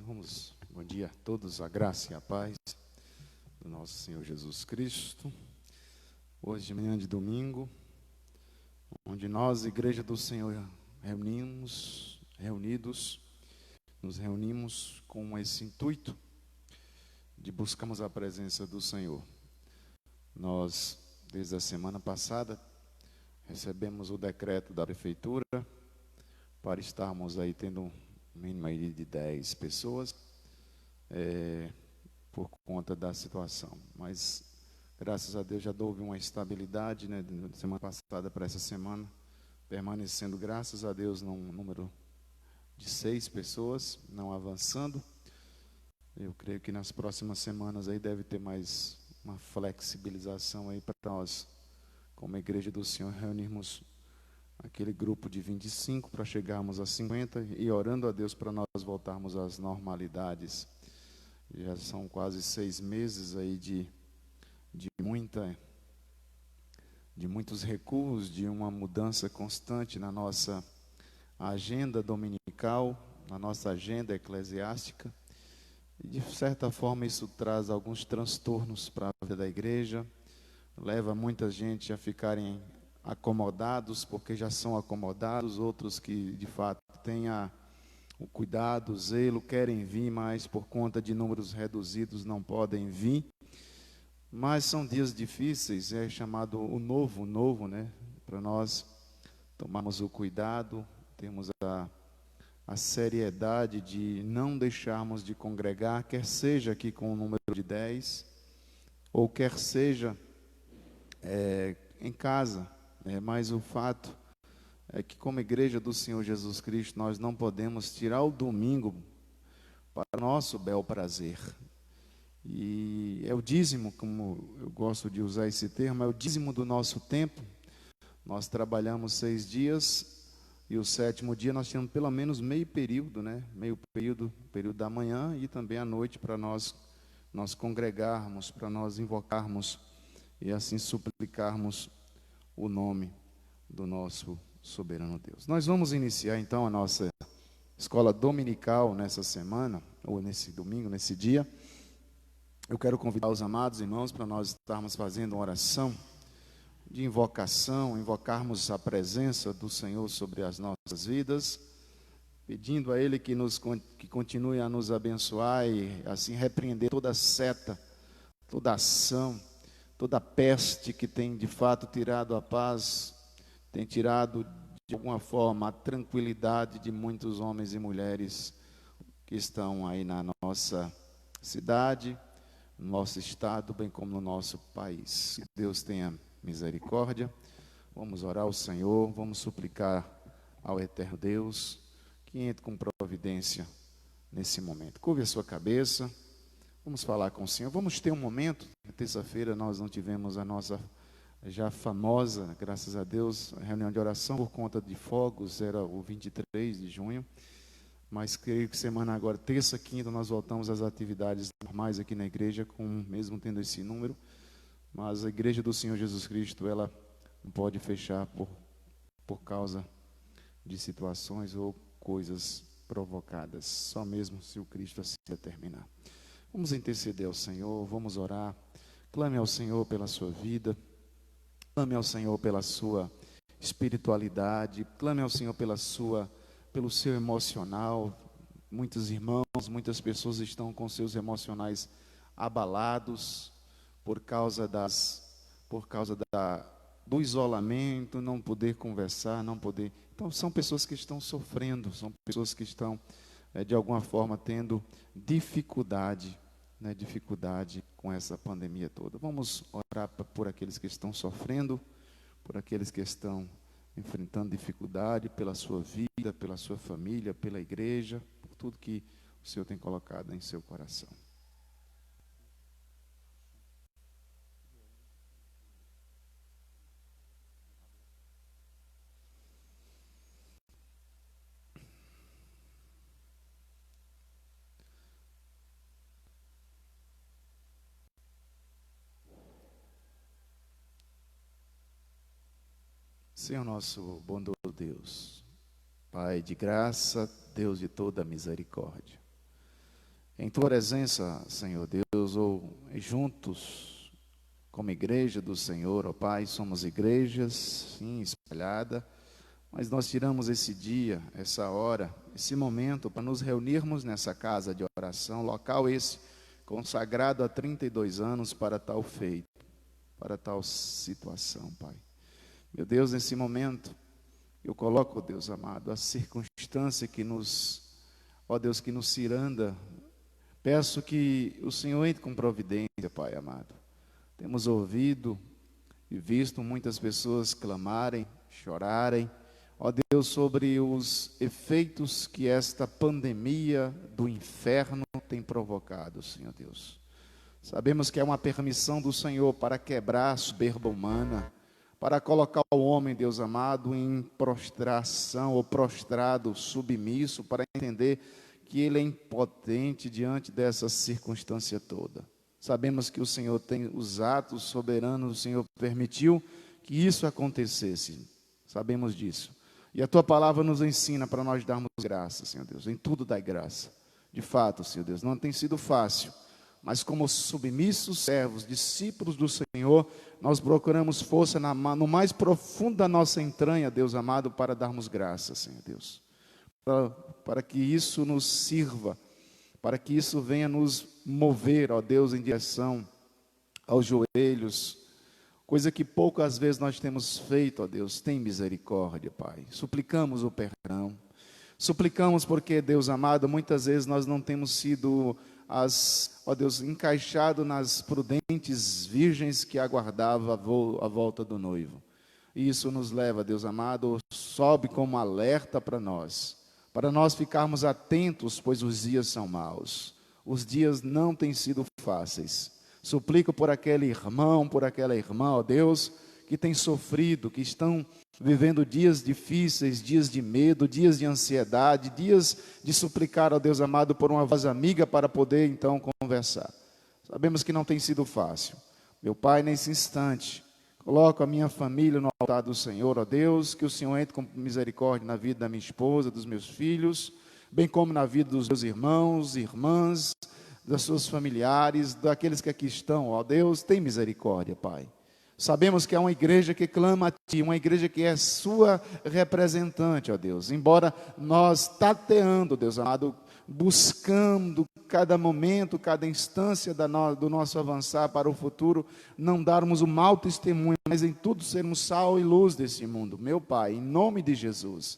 Bom dia a todos, a graça e a paz do nosso Senhor Jesus Cristo. Hoje, manhã de domingo, onde nós, Igreja do Senhor, nos reunimos com esse intuito de buscarmos a presença do Senhor. Nós, desde a semana passada, recebemos o decreto da Prefeitura para estarmos aí tendo um mínimo aí de 10 pessoas, por conta da situação. Mas, graças a Deus, já houve uma estabilidade, né, da semana passada para essa semana, permanecendo, graças a Deus, num número de 6 pessoas, não avançando. Eu creio que nas próximas semanas aí deve ter mais uma flexibilização aí para nós, como Igreja do Senhor, reunirmos aquele grupo de 25 para chegarmos a 50 e orando a Deus para nós voltarmos às normalidades. Já são quase 6 meses aí de muitos recuos, de uma mudança constante na nossa agenda dominical, na nossa agenda eclesiástica. E de certa forma isso traz alguns transtornos para a vida da igreja, leva muita gente a ficarem acomodados, porque já são acomodados, outros que de fato têm o cuidado, o zelo, querem vir, mas por conta de números reduzidos não podem vir. Mas são dias difíceis, é chamado o novo, né? Para nós tomarmos o cuidado, termos a seriedade de não deixarmos de congregar, quer seja aqui com o número de 10, ou quer seja em casa. Mas o fato é que, como Igreja do Senhor Jesus Cristo, nós não podemos tirar o domingo para o nosso bel prazer. E é o dízimo, como eu gosto de usar esse termo, é o dízimo do nosso tempo. Nós trabalhamos 6 dias e o 7º dia nós tínhamos pelo menos meio período, né? Período da manhã e também à noite para nós congregarmos, para nós invocarmos e assim suplicarmos o nome do nosso soberano Deus. Nós vamos iniciar então a nossa escola dominical nessa semana, ou nesse domingo, nesse dia. Eu quero convidar os amados irmãos para nós estarmos fazendo uma oração de invocação, invocarmos a presença do Senhor sobre as nossas vidas, pedindo a Ele que continue a nos abençoar e assim repreender toda seta, toda ação, toda peste que tem de fato tirado a paz, tem tirado de alguma forma a tranquilidade de muitos homens e mulheres que estão aí na nossa cidade, no nosso estado, bem como no nosso país. Que Deus tenha misericórdia. Vamos orar ao Senhor, vamos suplicar ao eterno Deus que entre com providência nesse momento. Curve a sua cabeça, vamos falar com o Senhor. Vamos ter um momento. Terça-feira nós não tivemos a nossa já famosa, graças a Deus, reunião de oração por conta de fogos, era o 23 de junho, mas creio que semana agora, terça, quinta, nós voltamos às atividades normais aqui na igreja, mesmo tendo esse número, mas a Igreja do Senhor Jesus Cristo, ela não pode fechar por causa de situações ou coisas provocadas, só mesmo se o Cristo assim determinar. Vamos interceder ao Senhor, vamos orar, clame ao Senhor pela sua vida, clame ao Senhor pela sua espiritualidade, clame ao Senhor pelo seu emocional. Muitos irmãos, muitas pessoas estão com seus emocionais abalados por causa do isolamento, não poder conversar, não poder. Então são pessoas que estão sofrendo, são pessoas que estão de alguma forma tendo dificuldade com essa pandemia toda. Vamos orar por aqueles que estão sofrendo, por aqueles que estão enfrentando dificuldade, pela sua vida, pela sua família, pela igreja, por tudo que o Senhor tem colocado em seu coração. Senhor nosso bondoso Deus, Pai de graça, Deus de toda misericórdia, Em tua presença, Senhor Deus, ou juntos, como igreja do Senhor, ó Pai, somos igrejas, sim, espalhada, mas nós tiramos esse dia, essa hora, esse momento para nos reunirmos nessa casa de oração, local esse, consagrado há 32 anos para tal feito, para tal situação, Pai. Meu Deus, nesse momento, eu coloco, Deus amado, a circunstância que nos, ó Deus, que nos ciranda. Peço que o Senhor entre com providência, Pai amado. Temos ouvido e visto muitas pessoas clamarem, chorarem, ó Deus, sobre os efeitos que esta pandemia do inferno tem provocado, Senhor Deus. Sabemos que é uma permissão do Senhor para quebrar a soberba humana, para colocar o homem, Deus amado, em prostração ou prostrado, submisso, para entender que ele é impotente diante dessa circunstância toda. Sabemos que o Senhor tem os atos soberanos, o Senhor permitiu que isso acontecesse. Sabemos disso. E a Tua palavra nos ensina para nós darmos graça, Senhor Deus. Em tudo dai graça. De fato, Senhor Deus, não tem sido fácil. Mas como submissos servos, discípulos do Senhor, nós procuramos força no mais profundo da nossa entranha, Deus amado, para darmos graça, Senhor Deus. Para que isso nos sirva, para que isso venha nos mover, ó Deus, em direção aos joelhos, coisa que poucas vezes nós temos feito, ó Deus. Tem misericórdia, Pai. Suplicamos o perdão, suplicamos porque, Deus amado, muitas vezes nós não temos sido ó Deus, encaixado nas prudentes virgens que aguardavam a volta do noivo. E isso nos leva, Deus amado, sobe como alerta para nós ficarmos atentos, pois os dias são maus. Os dias não têm sido fáceis. Suplico por aquele irmão, por aquela irmã, ó Deus, que tem sofrido, que estão vivendo dias difíceis, dias de medo, dias de ansiedade, dias de suplicar ao Deus amado por uma voz amiga para poder então conversar. Sabemos que não tem sido fácil. Meu Pai, nesse instante, coloco a minha família no altar do Senhor, ó Deus, que o Senhor entre com misericórdia na vida da minha esposa, dos meus filhos, bem como na vida dos meus irmãos, irmãs, das suas familiares, daqueles que aqui estão, ó Deus, tem misericórdia, Pai. Sabemos que é uma igreja que clama a Ti, uma igreja que é sua representante, ó Deus. Embora nós tateando, Deus amado, buscando cada momento, cada instância do nosso avançar para o futuro, não darmos o mau testemunho, mas em tudo sermos sal e luz desse mundo. Meu Pai, em nome de Jesus,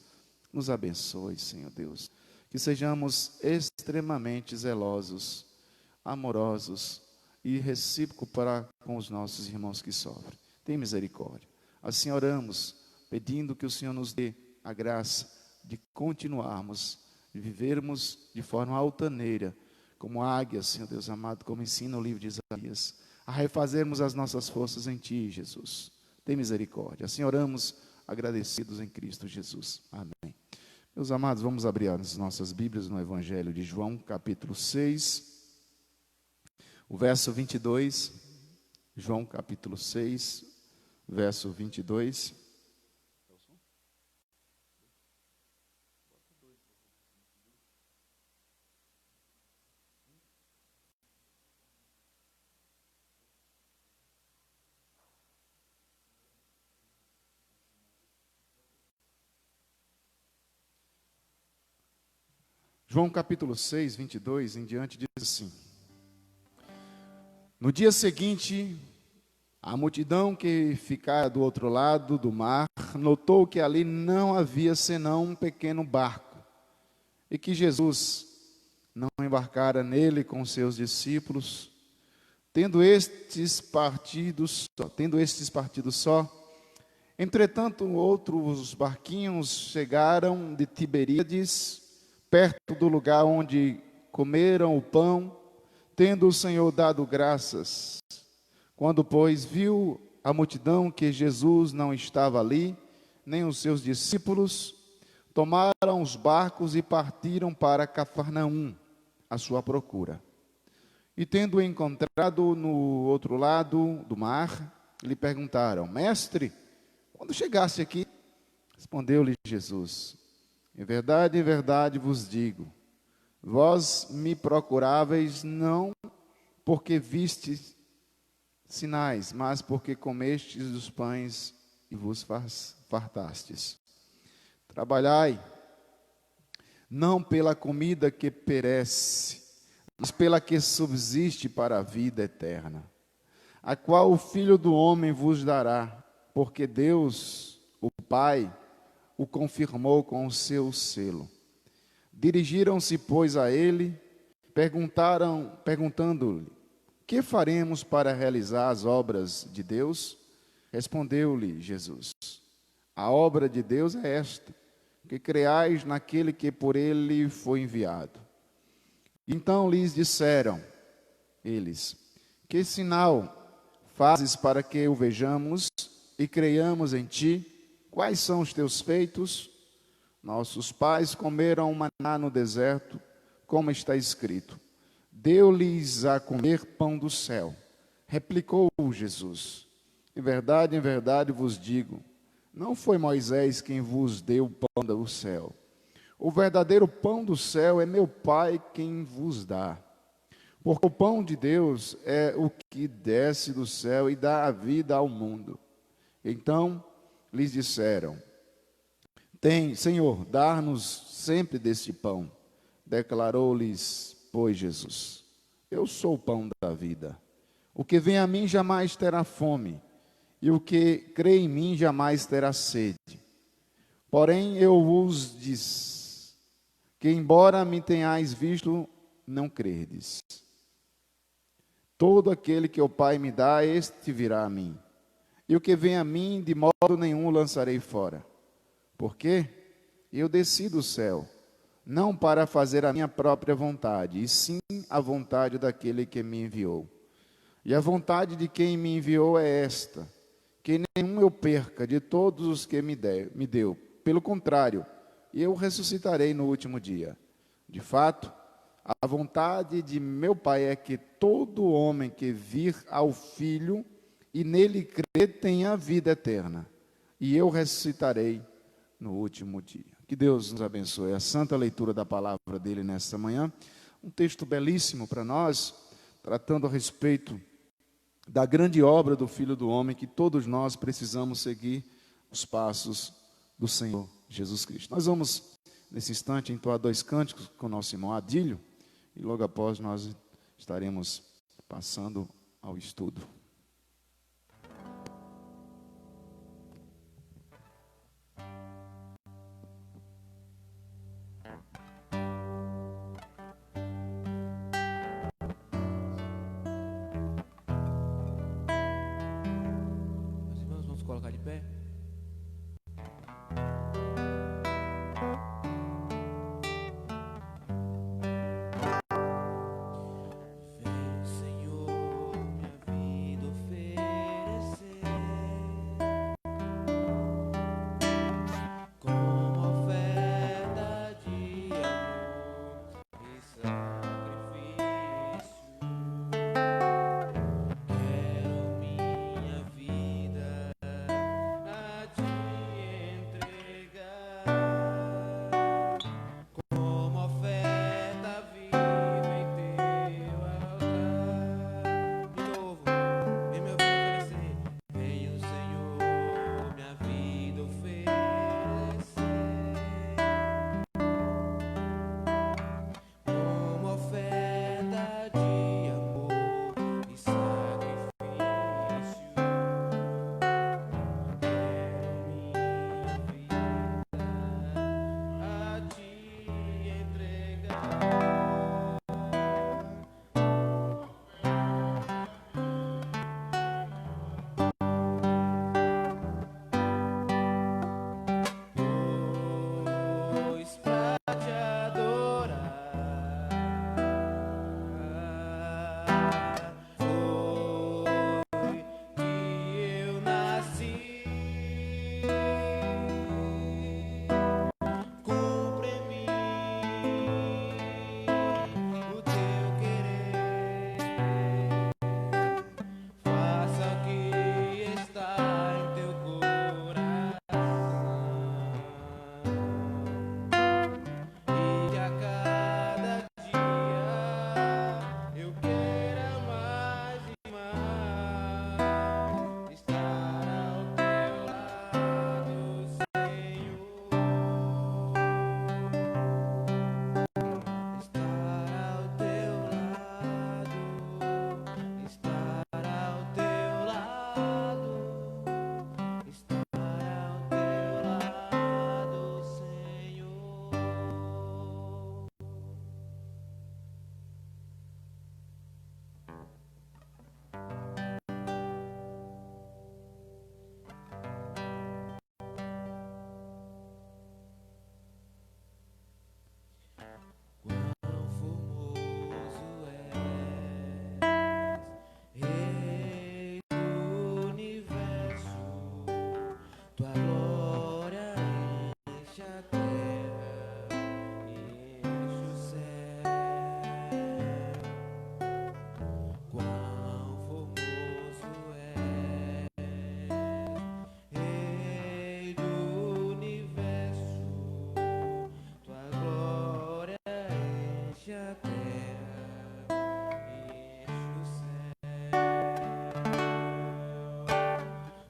nos abençoe, Senhor Deus. Que sejamos extremamente zelosos, amorosos e recíproco para com os nossos irmãos que sofrem. Tem misericórdia. Assim oramos, pedindo que o Senhor nos dê a graça de continuarmos, de vivermos de forma altaneira, como águias, Senhor Deus amado, como ensina o livro de Isaías, a refazermos as nossas forças em Ti, Jesus. Tem misericórdia. Assim oramos, agradecidos em Cristo Jesus. Amém. Meus amados, vamos abrir as nossas Bíblias no Evangelho de João, capítulo 6, o verso 22, João capítulo 6, verso 22. João capítulo 6, 22 em diante diz assim: No dia seguinte, a multidão que ficara do outro lado do mar notou que ali não havia senão um pequeno barco e que Jesus não embarcara nele com seus discípulos, tendo estes partido só. Entretanto, outros barquinhos chegaram de Tiberíades, perto do lugar onde comeram o pão, tendo o Senhor dado graças. Quando, pois, viu a multidão que Jesus não estava ali, nem os seus discípulos, tomaram os barcos e partiram para Cafarnaum, à sua procura. E tendo-o encontrado no outro lado do mar, lhe perguntaram: Mestre, quando chegaste aqui? Respondeu-lhe Jesus: em verdade vos digo, Vós me procuráveis não porque vistes sinais, mas porque comestes dos pães e vos fartastes. Trabalhai, não pela comida que perece, mas pela que subsiste para a vida eterna, a qual o Filho do Homem vos dará, porque Deus, o Pai, o confirmou com o seu selo. Dirigiram-se, pois, a ele, perguntando-lhe: que faremos para realizar as obras de Deus? Respondeu-lhe Jesus: a obra de Deus é esta, que creais naquele que por ele foi enviado. Então lhes disseram eles: que sinal fazes para que o vejamos e creiamos em ti? Quais são os teus feitos? Nossos pais comeram maná no deserto, como está escrito: deu-lhes a comer pão do céu. Replicou Jesus: em verdade vos digo, não foi Moisés quem vos deu o pão do céu. O verdadeiro pão do céu é meu Pai quem vos dá. Porque o pão de Deus é o que desce do céu e dá a vida ao mundo. Então lhes disseram: Senhor, dá-nos sempre deste pão. Declarou-lhes, pois, Jesus: eu sou o pão da vida. O que vem a mim jamais terá fome, e o que crê em mim jamais terá sede. Porém, eu vos disse que, embora me tenhais visto, não credes. Todo aquele que o Pai me dá, este virá a mim. E o que vem a mim, de modo nenhum o lançarei fora. Porque eu desci do céu, não para fazer a minha própria vontade, e sim a vontade daquele que me enviou. E a vontade de quem me enviou é esta: que nenhum eu perca de todos os que me deu. Pelo contrário, eu ressuscitarei no último dia. De fato, a vontade de meu Pai é que todo homem que vir ao Filho e nele crer tenha vida eterna. E eu ressuscitarei no último dia. Que Deus nos abençoe. A santa leitura da palavra dele nesta manhã. Um texto belíssimo para nós, tratando a respeito da grande obra do Filho do Homem, que todos nós precisamos seguir os passos do Senhor Jesus Cristo. Nós vamos, nesse instante, entoar 2 cânticos com o nosso irmão Adílio, e logo após nós estaremos passando ao estudo. Colocar de pé. Vem, Senhor, minha vida oferecer como oferta de amor e sacrifício. Quero minha vida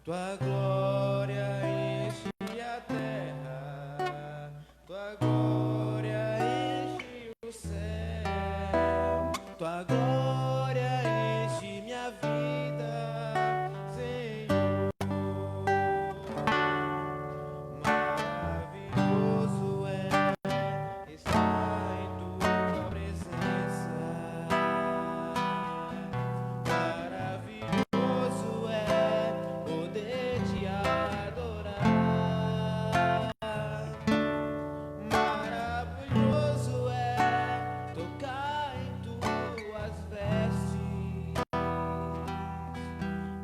Tua glória enche a terra, tua glória enche o céu, tua glória enche minha vida, Senhor. Maravilhoso é estar em tua presença. Maravilhoso é poder te adorar. Maravilhoso é tocar em tuas vestes.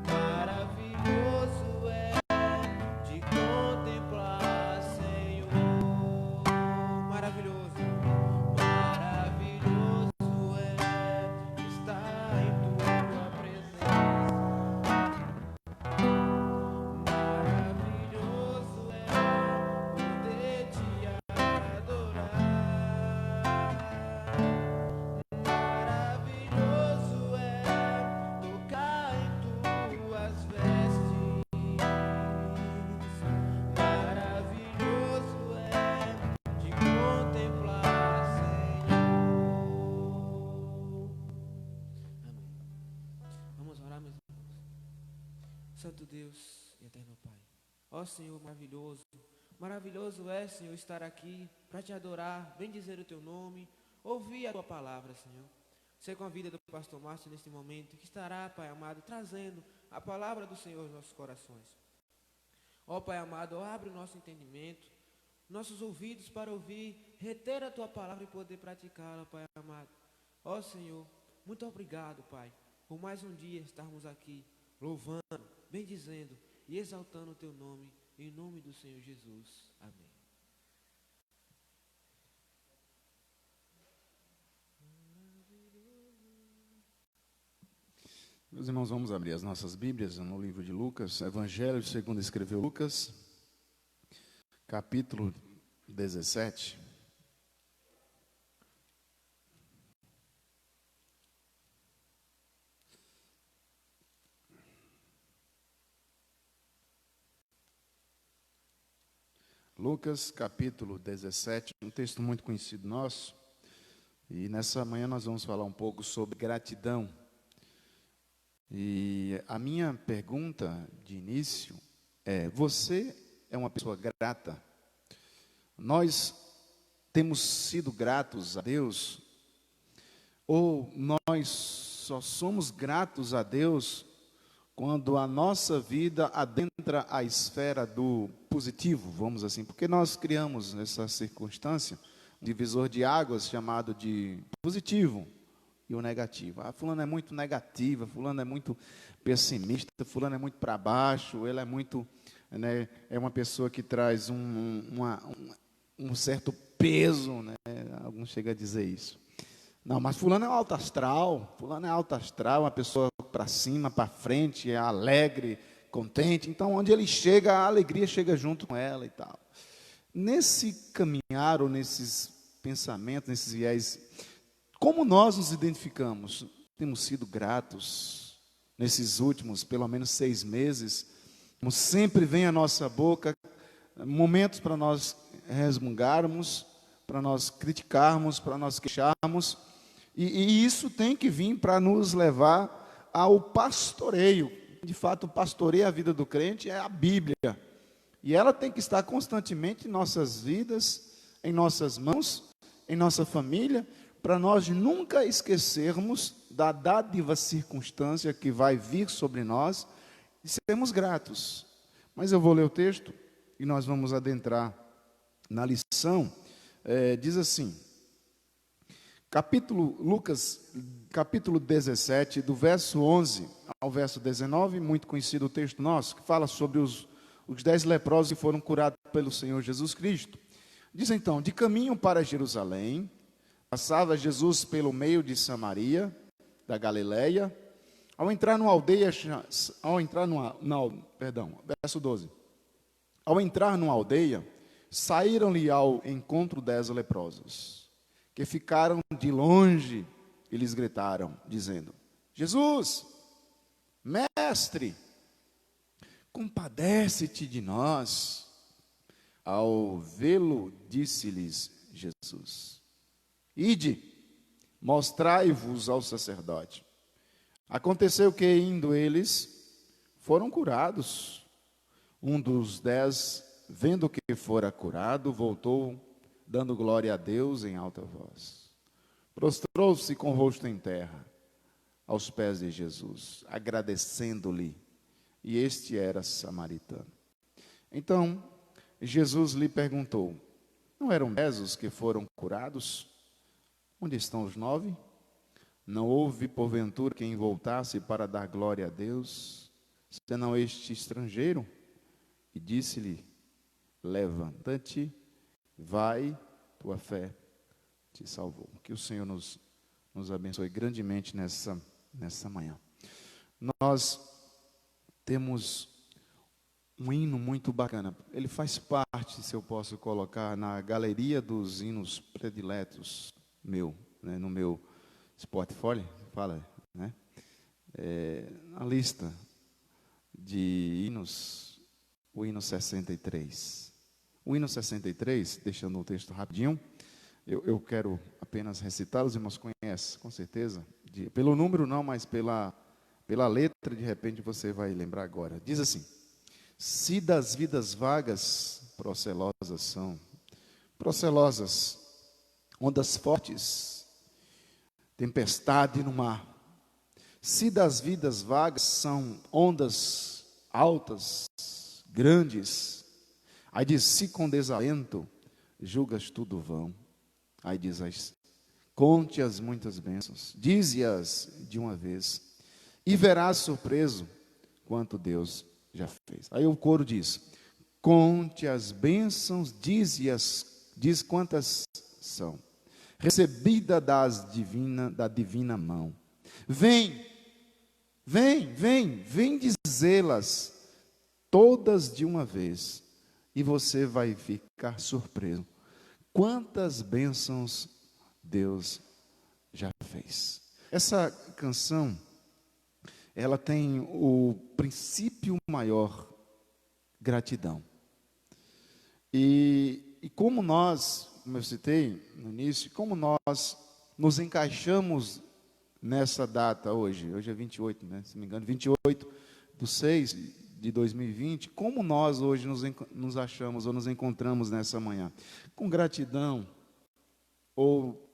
Maravilhoso é te contemplar, Senhor. Maravilhoso, maravilhoso é estar em tua presença. Maravilhoso é poder te adorar. Maravilhoso é tocar em tuas vestes. Maravilhoso é te contemplar, Senhor. Amém. Vamos orar, meus irmãos. Santo Deus e eterno Pai, ó Senhor maravilhoso, maravilhoso é, Senhor, estar aqui para te adorar, bendizer o teu nome, ouvir a tua palavra, Senhor. Ser com a vida do pastor Márcio neste momento, que estará, Pai amado, trazendo a palavra do Senhor aos nossos corações. Ó Pai amado, abre o nosso entendimento, nossos ouvidos para ouvir, reter a tua palavra e poder praticá-la, Pai amado. Ó Senhor, muito obrigado, Pai, por mais um dia estarmos aqui, louvando, bendizendo e exaltando o teu nome, em nome do Senhor Jesus. Amém. Meus irmãos, vamos abrir as nossas Bíblias no livro de Lucas, Evangelho segundo escreveu Lucas, capítulo 17. Lucas, capítulo 17, um texto muito conhecido nosso, e nessa manhã nós vamos falar um pouco sobre gratidão. E a minha pergunta de início é: você é uma pessoa grata? Nós temos sido gratos a Deus? Ou nós só somos gratos a Deus quando a nossa vida adentra a esfera do positivo, vamos assim? Porque nós criamos nessa circunstância um divisor de águas chamado de positivo e o negativo. Ah, fulano é muito negativa, fulano é muito pessimista, fulano é muito para baixo, ele é muito, né, é uma pessoa que traz um certo peso, né? Alguns chegam a dizer isso. Não, mas fulano é alto astral, uma pessoa para cima, para frente, é alegre, contente. Então, onde ele chega, a alegria chega junto com ela e tal. Nesse caminhar, ou nesses pensamentos, nesses viés, como nós nos identificamos? Temos sido gratos nesses últimos, pelo menos 6 meses, como sempre vem à nossa boca, momentos para nós resmungarmos, para nós criticarmos, para nós queixarmos, e isso tem que vir para nos levar ao pastoreio. De fato, o pastoreio a vida do crente é a Bíblia, e ela tem que estar constantemente em nossas vidas, em nossas mãos, em nossa família, para nós nunca esquecermos da dádiva circunstância que vai vir sobre nós e sermos gratos. Mas eu vou ler o texto e nós vamos adentrar na lição. Diz assim, Lucas, capítulo 17, do verso 11 ao verso 19, muito conhecido o texto nosso, que fala sobre os 10 leprosos que foram curados pelo Senhor Jesus Cristo. Diz então: de caminho para Jerusalém, passava Jesus pelo meio de Samaria, da Galileia. Verso 12. Ao entrar numa aldeia, saíram-lhe ao encontro 10 leprosos, que ficaram de longe e lhes gritaram, dizendo: Jesus, mestre, compadece-te de nós. Ao vê-lo, disse-lhes Jesus: ide, mostrai-vos ao sacerdote. Aconteceu que, indo eles, foram curados. Um dos 10, vendo que fora curado, voltou, dando glória a Deus em alta voz. Prostrou-se com o rosto em terra, aos pés de Jesus, agradecendo-lhe. E este era samaritano. Então, Jesus lhe perguntou: não eram 10 os que foram curados? Onde estão os 9? Não houve, porventura, quem voltasse para dar glória a Deus, senão este estrangeiro? E disse-lhe: levanta-te, vai, tua fé te salvou. Que o Senhor nos abençoe grandemente nessa manhã. Nós temos um hino muito bacana. Ele faz parte, se eu posso colocar, na galeria dos hinos prediletos né, no meu Spotify, fala, né? A lista de hinos, o hino 63. O hino 63, deixando o texto rapidinho, eu quero apenas recitar, os irmãos conhecem, com certeza, pelo número não, mas pela letra, de repente você vai lembrar agora. Diz assim: se das vidas vagas, procelosas são, procelosas, ondas fortes, tempestade no mar. Se das vidas vagas são ondas altas, grandes, aí diz, se com desalento julgas tudo vão, aí diz, conte as muitas bênçãos, dize-as de uma vez, e verás surpreso quanto Deus já fez. Aí o coro diz, conte as bênçãos, diz quantas são, recebida da divina mão. Vem dizê-las todas de uma vez, e você vai ficar surpreso. Quantas bênçãos Deus já fez. Essa canção, ela tem o princípio maior, gratidão. E como nós, como eu citei no início, como nós nos encaixamos nessa data hoje é 28, né, se não me engano, 28/6/2020, como nós hoje nos achamos ou nos encontramos nessa manhã? Com gratidão ou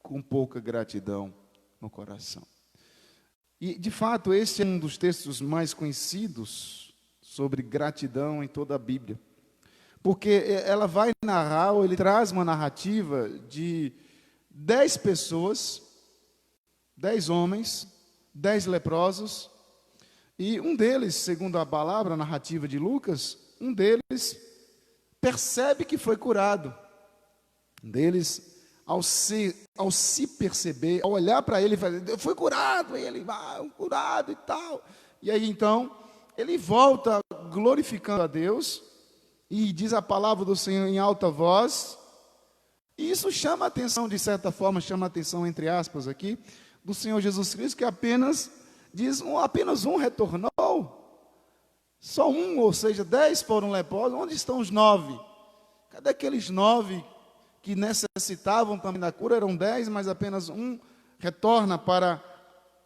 com pouca gratidão no coração? E, de fato, esse é um dos textos mais conhecidos sobre gratidão em toda a Bíblia. Porque ela vai narrar, ou ele traz uma narrativa de 10 pessoas, 10 homens, 10 leprosos, e um deles, segundo a palavra, a narrativa de Lucas, um deles percebe que foi curado. Um deles, ao se perceber, ao olhar para ele, eu fui curado, e ele, curado e tal. E aí então, ele volta glorificando a Deus, e diz a palavra do Senhor em alta voz, e isso chama a atenção, de certa forma, chama a atenção, entre aspas aqui, do Senhor Jesus Cristo, que apenas um retornou, só um, ou seja, 10 foram leprosos. Onde estão os 9? Cadê aqueles 9 que necessitavam também da cura? Eram 10, mas apenas um retorna para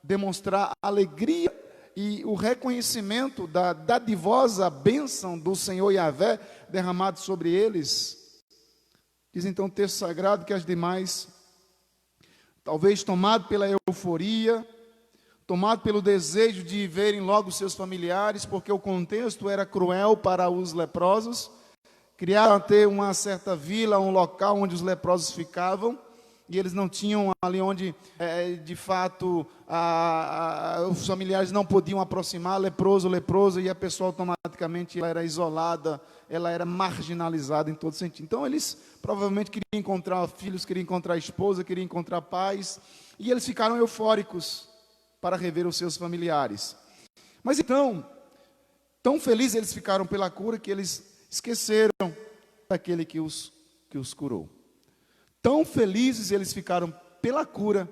demonstrar a alegria e o reconhecimento da dadivosa bênção do Senhor Yahvé derramado sobre eles. Diz então o texto sagrado que as demais, talvez tomado pela euforia, tomado pelo desejo de verem logo seus familiares, porque o contexto era cruel para os leprosos, criaram até uma certa vila, um local onde os leprosos ficavam, e eles não tinham ali onde, de fato, os familiares não podiam aproximar, leproso, e a pessoa automaticamente ela era isolada, ela era marginalizada em todo sentido. Então eles provavelmente queriam encontrar filhos, queriam encontrar esposa, queriam encontrar pais, e eles ficaram eufóricos para rever os seus familiares. Mas então, tão felizes eles ficaram pela cura, que eles esqueceram daquele que os curou. Tão felizes eles ficaram pela cura,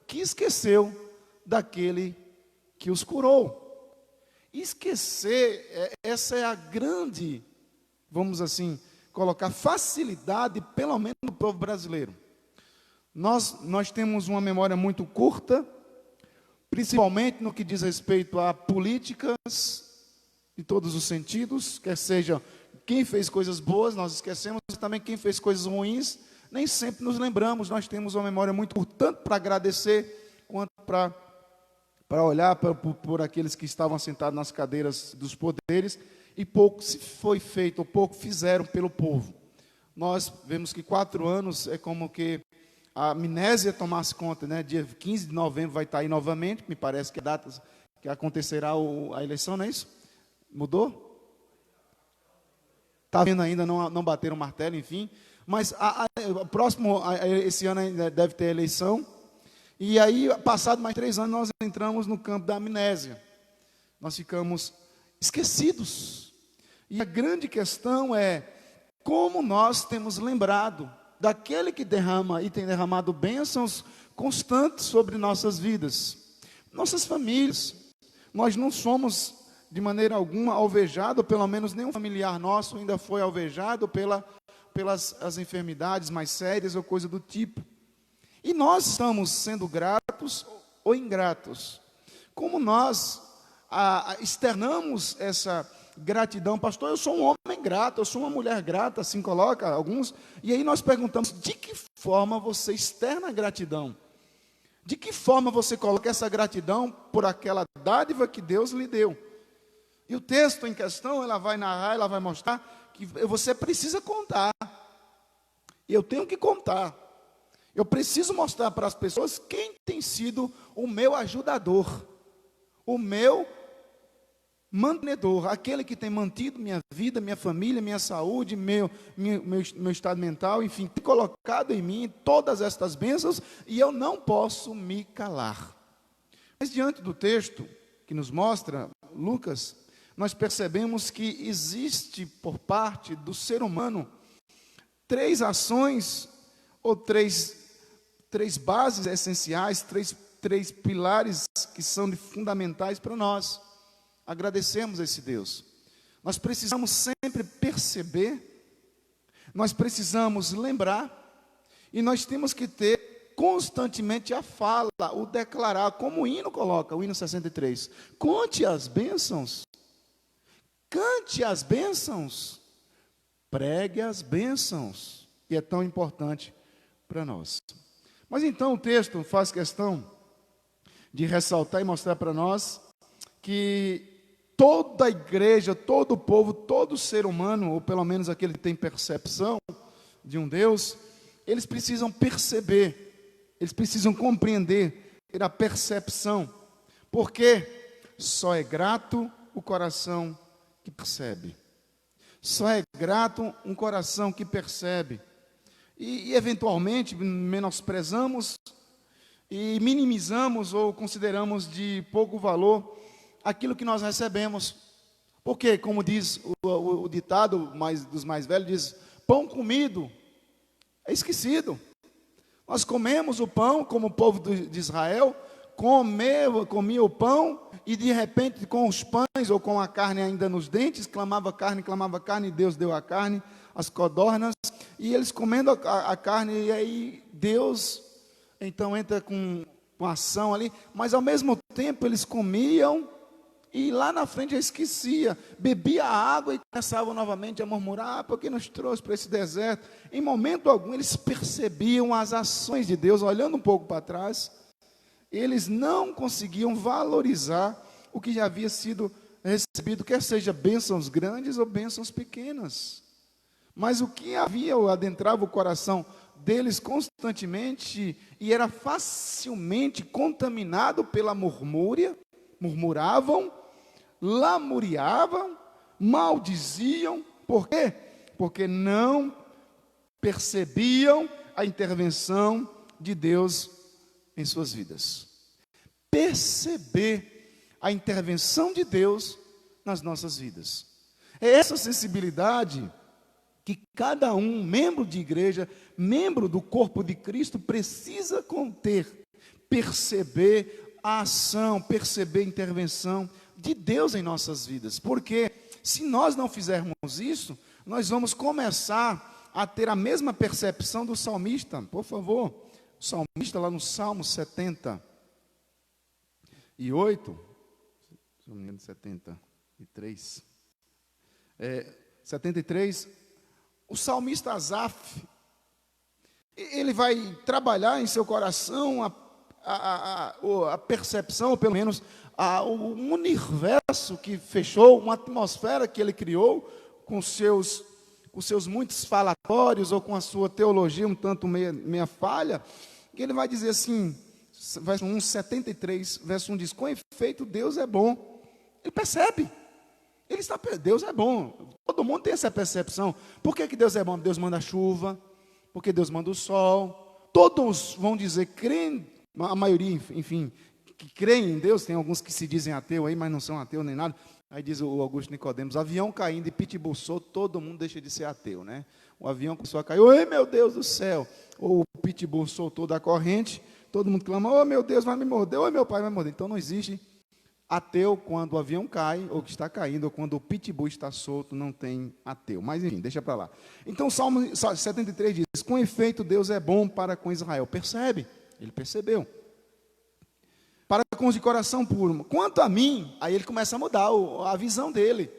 que esqueceu daquele que os curou. Esquecer, essa é a grande, vamos assim, colocar facilidade, pelo menos do povo brasileiro. Nós temos uma memória muito curta, principalmente no que diz respeito a políticas, em todos os sentidos, quer seja quem fez coisas boas, nós esquecemos, mas também quem fez coisas ruins, nem sempre nos lembramos. Nós temos uma memória muito curta, tanto para agradecer, quanto para olhar por aqueles que estavam sentados nas cadeiras dos poderes, e pouco se foi feito, ou pouco fizeram pelo povo. Nós vemos que 4 anos é como que a amnésia tomasse conta, né? Dia 15 de novembro vai estar aí novamente, me parece que é a data que acontecerá a eleição, não é isso? Mudou? Está vendo ainda, não bateram o martelo, enfim. Mas esse ano ainda deve ter eleição. E aí, passado mais 3 anos, nós entramos no campo da amnésia. Nós ficamos esquecidos. E a grande questão é como nós temos lembrado daquele que derrama e tem derramado bênçãos constantes sobre nossas vidas, nossas famílias. Nós não somos de maneira alguma alvejados, ou pelo menos nenhum familiar nosso ainda foi alvejado pelas as enfermidades mais sérias ou coisa do tipo. E nós estamos sendo gratos ou ingratos. Como nós externamos essa gratidão? Pastor, eu sou um homem grato, eu sou uma mulher grata, assim coloca alguns. E aí nós perguntamos, de que forma você externa a gratidão? De que forma você coloca essa gratidão por aquela dádiva que Deus lhe deu? E o texto em questão, ela vai narrar, ela vai mostrar que você precisa contar. E eu tenho que contar. Eu preciso mostrar para as pessoas quem tem sido o meu ajudador, o meu mantenedor, aquele que tem mantido minha vida, minha família, minha saúde, meu estado mental, enfim, tem colocado em mim todas estas bênçãos, e eu não posso me calar. Mas diante do texto que nos mostra Lucas, nós percebemos que existe por parte do ser humano 3 ações ou três bases essenciais, três pilares que são fundamentais para nós agradecermos a esse Deus. Nós precisamos sempre perceber, nós precisamos lembrar, e nós temos que ter constantemente a fala, o declarar, como o hino coloca, o hino 63. Conte as bênçãos, cante as bênçãos, pregue as bênçãos, que é tão importante para nós. Mas então o texto faz questão de ressaltar e mostrar para nós que toda a igreja, todo o povo, todo ser humano, ou pelo menos aquele que tem percepção de um Deus, eles precisam perceber, eles precisam compreender, ter a percepção, porque só é grato o coração que percebe. Só é grato um coração que percebe. E eventualmente menosprezamos e minimizamos ou consideramos de pouco valor aquilo que nós recebemos. Porque, como diz o ditado dos mais velhos, diz, pão comido é esquecido. Nós comemos o pão, como o povo de Israel, comia o pão, e de repente com os pães, ou com a carne ainda nos dentes, clamava carne, e Deus deu a carne, as codornas, e eles comendo a carne, e aí Deus então entra com ação ali, mas ao mesmo tempo eles comiam, e lá na frente já esquecia, bebia água e começavam novamente a murmurar, por que nos trouxe para esse deserto? Em momento algum eles percebiam as ações de Deus, olhando um pouco para trás, eles não conseguiam valorizar o que já havia sido recebido, quer seja bênçãos grandes ou bênçãos pequenas. Mas o que havia adentrava o coração deles constantemente e era facilmente contaminado pela murmúria, murmuravam, lamuriavam, maldiziam. Por quê? Porque não percebiam a intervenção de Deus em suas vidas. Perceber a intervenção de Deus nas nossas vidas. É essa sensibilidade que cada um, membro de igreja, membro do corpo de Cristo, precisa conter, perceber a ação, perceber a intervenção de Deus em nossas vidas. Porque se nós não fizermos isso, nós vamos começar a ter a mesma percepção do salmista. Por favor, o salmista lá no Salmo 78, se não me engano, 73, 73, o salmista Asaf, ele vai trabalhar em seu coração a percepção, ou pelo menos o universo que fechou, uma atmosfera que ele criou com seus muitos falatórios, ou com a sua teologia um tanto meia falha, que ele vai dizer assim, verso 1, 73, verso 1 diz: com efeito Deus é bom. Ele percebe, Deus é bom, todo mundo tem essa percepção. Por que Deus é bom? Deus manda a chuva, porque Deus manda o sol. Todos vão dizer, creem, a maioria, enfim, que creem em Deus. Tem alguns que se dizem ateu aí, mas não são ateu nem nada. Aí diz o Augusto Nicodemos: avião caindo e pitbull solto, todo mundo deixa de ser ateu, né? O avião começou a cair, oi meu Deus do céu, ou o pitbull soltou da corrente, todo mundo clama, oh meu Deus, vai me morder, oh meu pai vai me morder. Então não existe ateu quando o avião cai, ou que está caindo, ou quando o pitbull está solto, não tem ateu. Mas enfim, deixa para lá. Então o Salmo 73 diz: com efeito Deus é bom para com Israel. Percebe? Ele percebeu. Para com os de coração puro. Quanto a mim, aí ele começa a mudar a visão dele.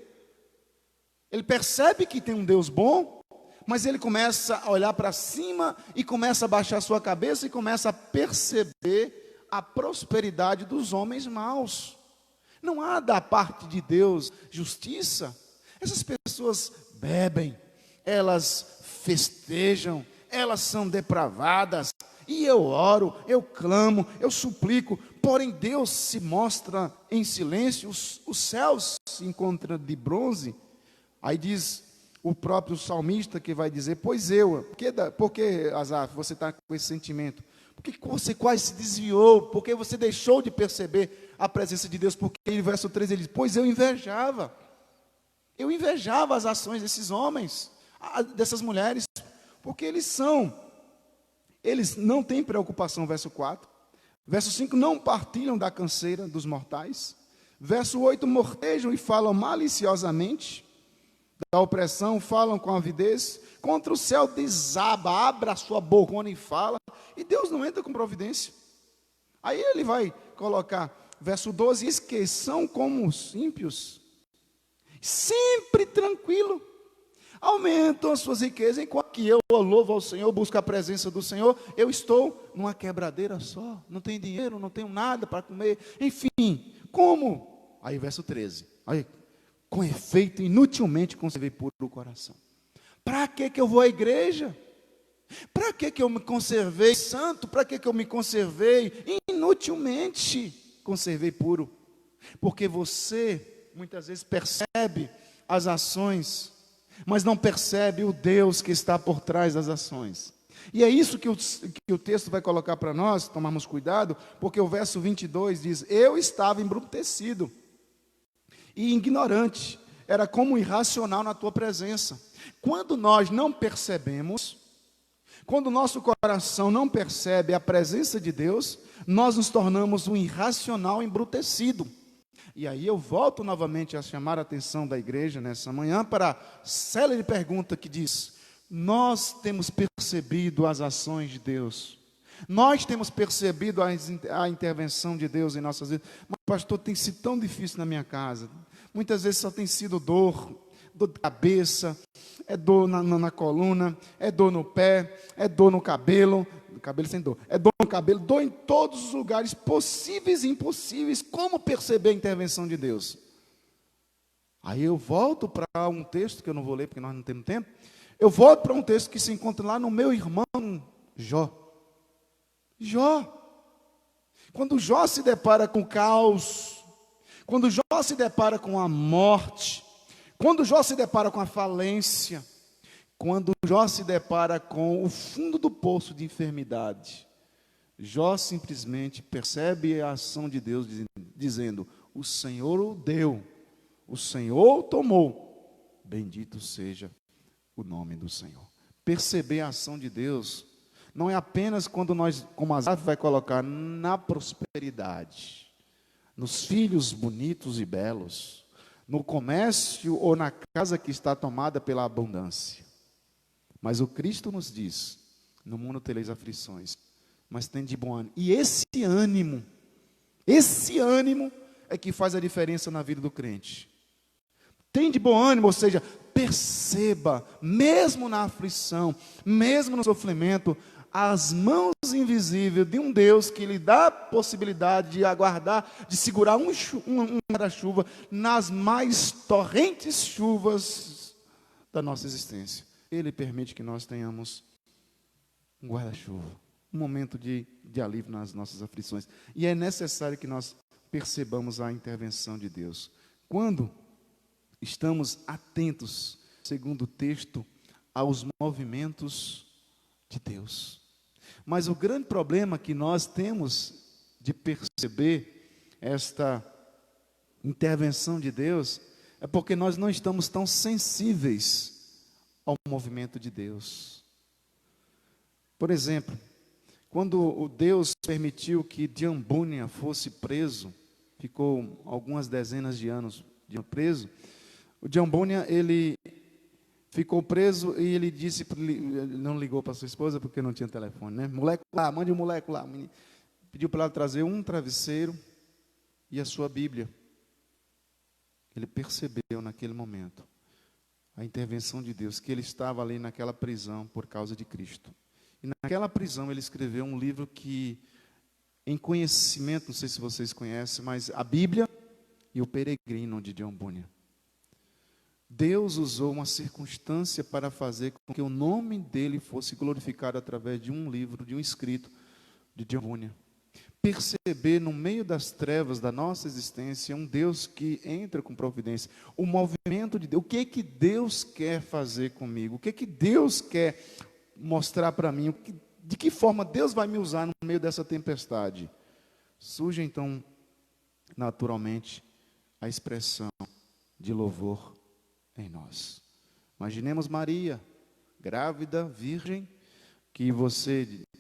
Ele percebe que tem um Deus bom, mas ele começa a olhar para cima e começa a baixar sua cabeça e começa a perceber a prosperidade dos homens maus. Não há da parte de Deus justiça. Essas pessoas bebem, elas festejam, elas são depravadas. E eu oro, eu clamo, eu suplico, porém Deus se mostra em silêncio, os céus se encontram de bronze. Aí diz o próprio salmista que vai dizer: pois por que Asaf, você está com esse sentimento? Por que você quase se desviou? Por que você deixou de perceber a presença de Deus? Porque no verso 13 ele diz: pois eu invejava as ações desses homens, dessas mulheres, porque eles não têm preocupação, verso 4. Verso 5, não partilham da canseira dos mortais. Verso 8, mortejam e falam maliciosamente. Da opressão, falam com avidez. Contra o céu desaba, abre a sua bocona e fala. E Deus não entra com providência. Aí ele vai colocar, verso 12, esqueçam como os ímpios, sempre tranquilo. Aumentam as suas riquezas, enquanto que eu louvo ao Senhor, busco a presença do Senhor, eu estou numa quebradeira só, não tenho dinheiro, não tenho nada para comer, enfim, como? Aí verso 13, aí, com efeito, inutilmente conservei puro o coração. Para que eu vou à igreja? Para que eu me conservei santo? Para que eu me conservei? Inutilmente conservei puro, porque você muitas vezes percebe as ações, mas não percebe o Deus que está por trás das ações. E é isso que o texto vai colocar para nós, tomarmos cuidado, porque o verso 22 diz: eu estava embrutecido e ignorante, era como irracional na tua presença. Quando nós não percebemos, quando o nosso coração não percebe a presença de Deus, nós nos tornamos um irracional embrutecido. E aí eu volto novamente a chamar a atenção da igreja nessa manhã para a célere pergunta que diz: nós temos percebido as ações de Deus? Nós temos percebido a intervenção de Deus em nossas vidas? Mas pastor, tem sido tão difícil na minha casa. Muitas vezes só tem sido dor de cabeça, é dor na coluna, é dor no pé, é dor no cabelo sem dor, é dor no cabelo, dor em todos os lugares possíveis e impossíveis. Como perceber a intervenção de Deus? Aí eu volto para um texto que eu não vou ler porque nós não temos tempo. Eu volto para um texto que se encontra lá no meu irmão Jó. Quando Jó se depara com o caos, quando Jó se depara com a morte, quando Jó se depara com a falência, quando Jó se depara com o fundo do poço de enfermidade, Jó simplesmente percebe a ação de Deus, dizendo: o Senhor o deu, o Senhor o tomou, bendito seja o nome do Senhor. Perceber a ação de Deus não é apenas quando nós, como Asaf vai colocar, na prosperidade, nos filhos bonitos e belos, no comércio ou na casa que está tomada pela abundância. Mas o Cristo nos diz, no mundo tereis aflições, mas tem de bom ânimo. E esse ânimo é que faz a diferença na vida do crente. Tem de bom ânimo, ou seja, perceba, mesmo na aflição, mesmo no sofrimento, as mãos invisíveis de um Deus que lhe dá a possibilidade de aguardar, de segurar um guarda-chuva nas mais torrentes chuvas da nossa existência. Ele permite que nós tenhamos um guarda-chuva, um momento de alívio nas nossas aflições. E é necessário que nós percebamos a intervenção de Deus. Quando estamos atentos, segundo o texto, aos movimentos de Deus. Mas o grande problema que nós temos de perceber esta intervenção de Deus é porque nós não estamos tão sensíveis ao movimento de Deus. Por exemplo, quando o Deus permitiu que Diambúnia fosse preso, ficou algumas dezenas de anos preso, o Diambúnia, ele ficou preso e ele disse, ele não ligou para sua esposa porque não tinha telefone, né? Moleque lá, mande um moleque lá. Pediu para ela trazer um travesseiro e a sua Bíblia. Ele percebeu naquele momento a intervenção de Deus, que ele estava ali naquela prisão por causa de Cristo. E naquela prisão ele escreveu um livro que, em conhecimento, não sei se vocês conhecem, mas a Bíblia e o Peregrino de Diambúnia. Deus usou uma circunstância para fazer com que o nome dele fosse glorificado através de um livro, de um escrito de Diambúnia. Perceber no meio das trevas da nossa existência um Deus que entra com providência. O movimento de Deus. O que é que Deus quer fazer comigo? O que é que Deus quer mostrar para mim? De que forma Deus vai me usar no meio dessa tempestade? Surge então, naturalmente, a expressão de louvor em nós. Imaginemos Maria, grávida, virgem, que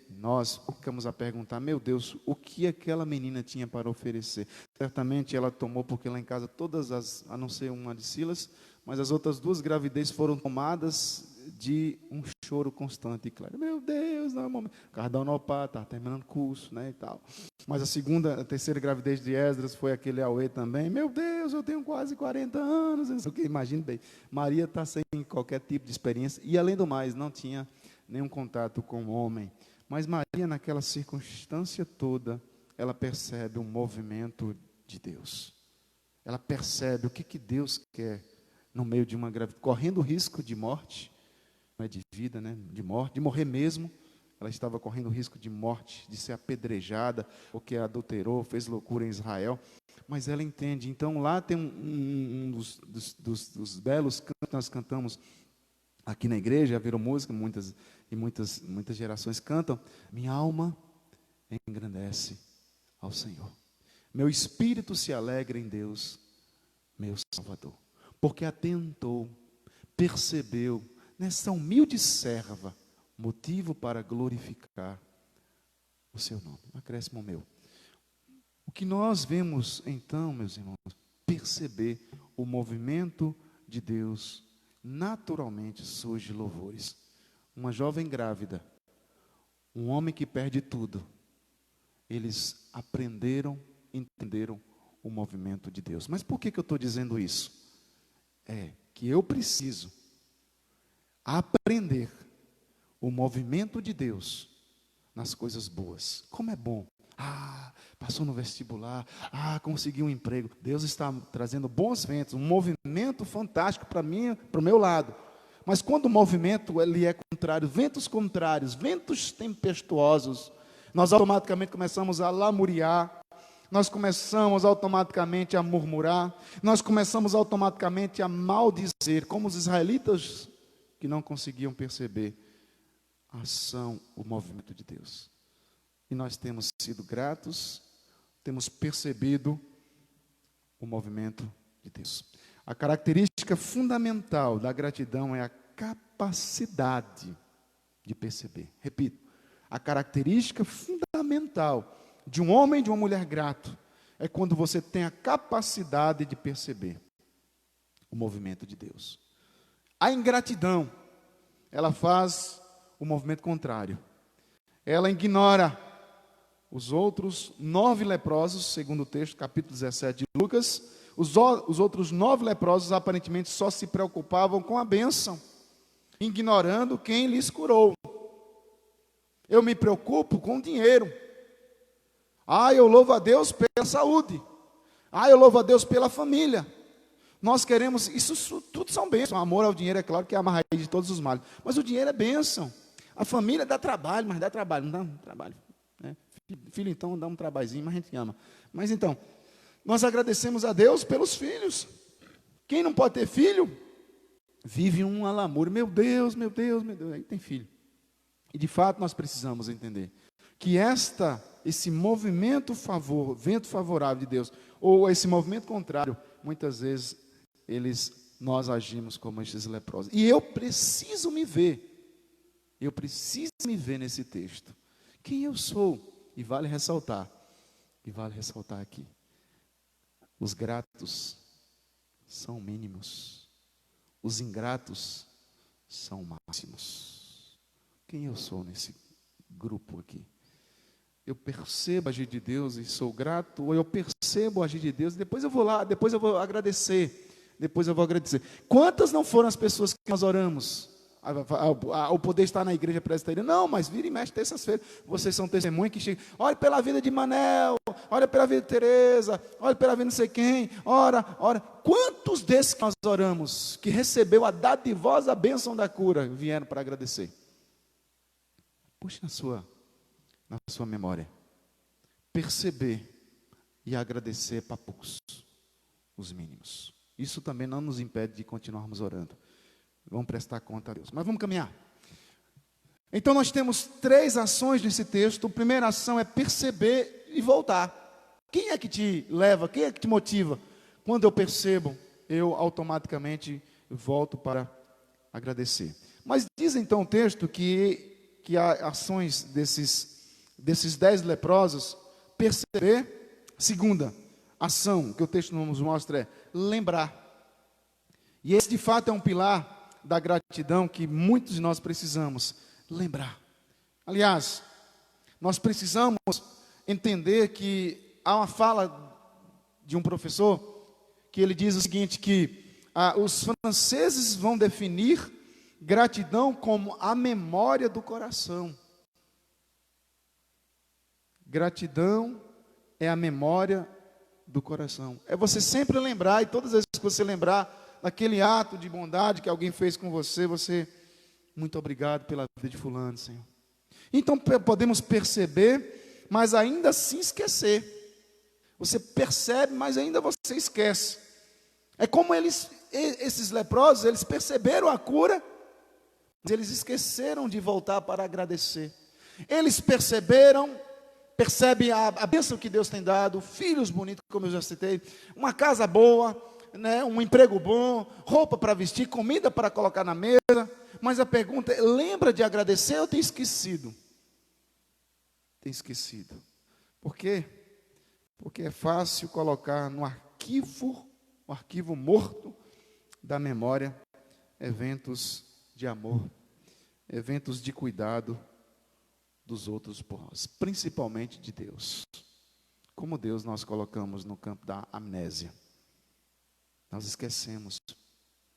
nós ficamos a perguntar, meu Deus, o que aquela menina tinha para oferecer? Certamente ela tomou, porque lá em casa todas a não ser uma de Silas, mas as outras duas gravidezes foram tomadas de um choro constante e claro. Meu Deus, não é momento. Cardanopá, estava terminando o curso, né, e tal. Mas a terceira gravidez de Esdras foi aquele auê também. Meu Deus, eu tenho quase 40 anos. Imagine bem, Maria está sem qualquer tipo de experiência e, além do mais, não tinha nenhum contato com o homem. Mas Maria, naquela circunstância toda, ela percebe um movimento de Deus. Ela percebe o que Deus quer no meio de uma gravidez, correndo o risco de morte, não é de vida, né? De morte, de morrer mesmo. Ela estava correndo o risco de morte, de ser apedrejada, porque adulterou, fez loucura em Israel. Mas ela entende. Então, lá tem um dos belos cantos que nós cantamos aqui na igreja, já viram música, muitas gerações cantam. Minha alma engrandece ao Senhor. Meu espírito se alegra em Deus, meu Salvador. Porque atentou, percebeu, nessa humilde serva, motivo para glorificar o seu nome. Acréscimo meu. O que nós vemos então, meus irmãos, perceber o movimento de Deus, naturalmente surge louvores. Uma jovem grávida, um homem que perde tudo, eles aprenderam, entenderam o movimento de Deus. Mas por que eu estou dizendo isso? É que eu preciso aprender o movimento de Deus nas coisas boas. Como é bom. Passou no vestibular. Conseguiu um emprego. Deus está trazendo bons ventos, um movimento fantástico para mim, para o meu lado. Mas quando o movimento ele é contrário, ventos tempestuosos, nós automaticamente começamos a lamuriar, nós começamos automaticamente a murmurar, nós começamos automaticamente a maldizer, como os israelitas que não conseguiam perceber a ação, o movimento de Deus. E nós temos sido gratos, temos percebido o movimento de Deus. A característica fundamental da gratidão é a capacidade de perceber. Repito, A característica fundamental de um homem e de uma mulher grato é quando você tem a capacidade de perceber o movimento de Deus. A ingratidão, ela faz o movimento contrário. Ela ignora os outros 9 leprosos, segundo o texto, capítulo 17 de Lucas. Os outros 9 leprosos aparentemente só se preocupavam com a bênção, ignorando quem lhes curou. Eu me preocupo com o dinheiro. Eu louvo a Deus pela saúde. Eu louvo a Deus pela família. Nós queremos, isso tudo são bênçãos. O amor ao dinheiro, é claro que é a raiz de todos os males. Mas o dinheiro é bênção. A família dá trabalho, mas dá trabalho, não dá trabalho. Né? Filho, então, dá um trabalhozinho, mas a gente ama. Mas então, nós agradecemos a Deus pelos filhos. Quem não pode ter filho, vive um alamúrio. Meu Deus, meu Deus, meu Deus. Aí tem filho. E de fato nós precisamos entender que esse movimento vento favorável de Deus, ou esse movimento contrário, muitas vezes nós agimos como esses leprosos. E eu preciso me ver nesse texto. Quem eu sou? E vale ressaltar aqui, os gratos são mínimos, os ingratos são máximos. Quem eu sou nesse grupo aqui? Eu percebo o agir de Deus e sou grato, ou eu percebo o agir de Deus, depois eu vou lá, depois eu vou agradecer. Quantas não foram as pessoas que nós oramos? O poder estar na igreja presbiteriana? Não, mas vira e mexe terças-feiras. Vocês são testemunhas que chegam. Olha pela vida de Manel, olha pela vida de Tereza, olha pela vida de não sei quem, ora. Quantos desses que nós oramos, que recebeu a dadivosa bênção da cura, vieram para agradecer? Puxe na sua memória. Perceber e agradecer para poucos, os mínimos. Isso também não nos impede de continuarmos orando. Vamos prestar conta a Deus. Mas vamos caminhar. Então nós temos 3 ações nesse texto. A primeira ação é perceber e voltar. Quem é que te leva? Quem é que te motiva? Quando eu percebo, eu automaticamente volto para agradecer. Mas diz então o texto que há ações desses 10 leprosos, perceber. Segunda ação que o texto nos mostra é lembrar. E esse de fato é um pilar da gratidão que muitos de nós precisamos lembrar. Aliás, nós precisamos entender que há uma fala de um professor que ele diz o seguinte, que os franceses vão definir gratidão como a memória do coração. Gratidão é a memória do coração. É você sempre lembrar, e todas as vezes que você lembrar daquele ato de bondade que alguém fez com você, muito obrigado pela vida de fulano, Senhor. Então podemos perceber, mas ainda assim esquecer. Você percebe, mas ainda você esquece. É como esses leprosos, eles perceberam a cura, mas eles esqueceram de voltar para agradecer. Eles percebem a bênção que Deus tem dado, filhos bonitos, como eu já citei, uma casa boa, né, um emprego bom, roupa para vestir, comida para colocar na mesa. Mas a pergunta é, lembra de agradecer ou tem esquecido? Tem esquecido. Por quê? Porque é fácil colocar no arquivo morto da memória, eventos de amor, eventos de cuidado dos outros por nós, principalmente de Deus. Como Deus nós colocamos no campo da amnésia. Nós esquecemos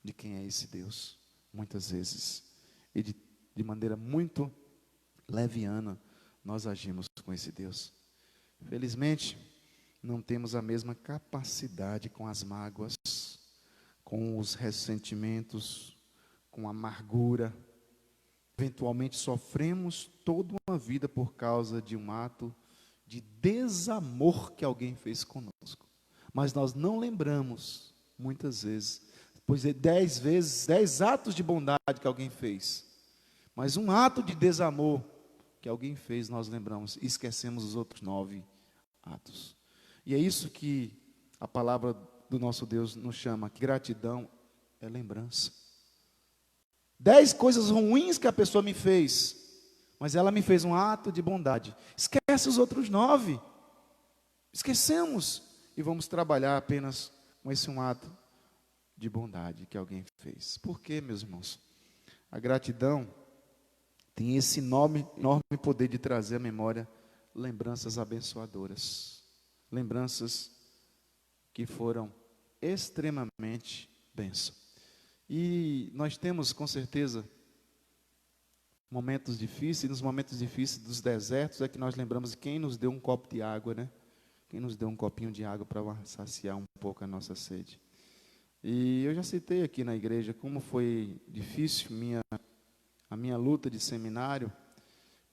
de quem é esse Deus, muitas vezes, e de maneira muito leviana, nós agimos com esse Deus. Felizmente, não temos a mesma capacidade com as mágoas, com os ressentimentos, com a amargura. Eventualmente sofremos toda uma vida por causa de um ato de desamor que alguém fez conosco. Mas nós não lembramos, muitas vezes, pois é 10 atos de bondade que alguém fez. Mas um ato de desamor que alguém fez, nós lembramos e esquecemos os outros 9 atos. E é isso que a palavra do nosso Deus nos chama, que gratidão é lembrança. 10 coisas ruins que a pessoa me fez, mas ela me fez um ato de bondade. Esquece os outros 9. Esquecemos e vamos trabalhar apenas com esse um ato de bondade que alguém fez. Por quê, meus irmãos? A gratidão tem esse enorme poder de trazer à memória lembranças abençoadoras. Lembranças que foram extremamente bênção. E nós temos, com certeza, momentos difíceis, e nos momentos difíceis dos desertos é que nós lembramos de quem nos deu um copo de água, né? Quem nos deu um copinho de água para saciar um pouco a nossa sede. E eu já citei aqui na igreja como foi difícil a minha luta de seminário,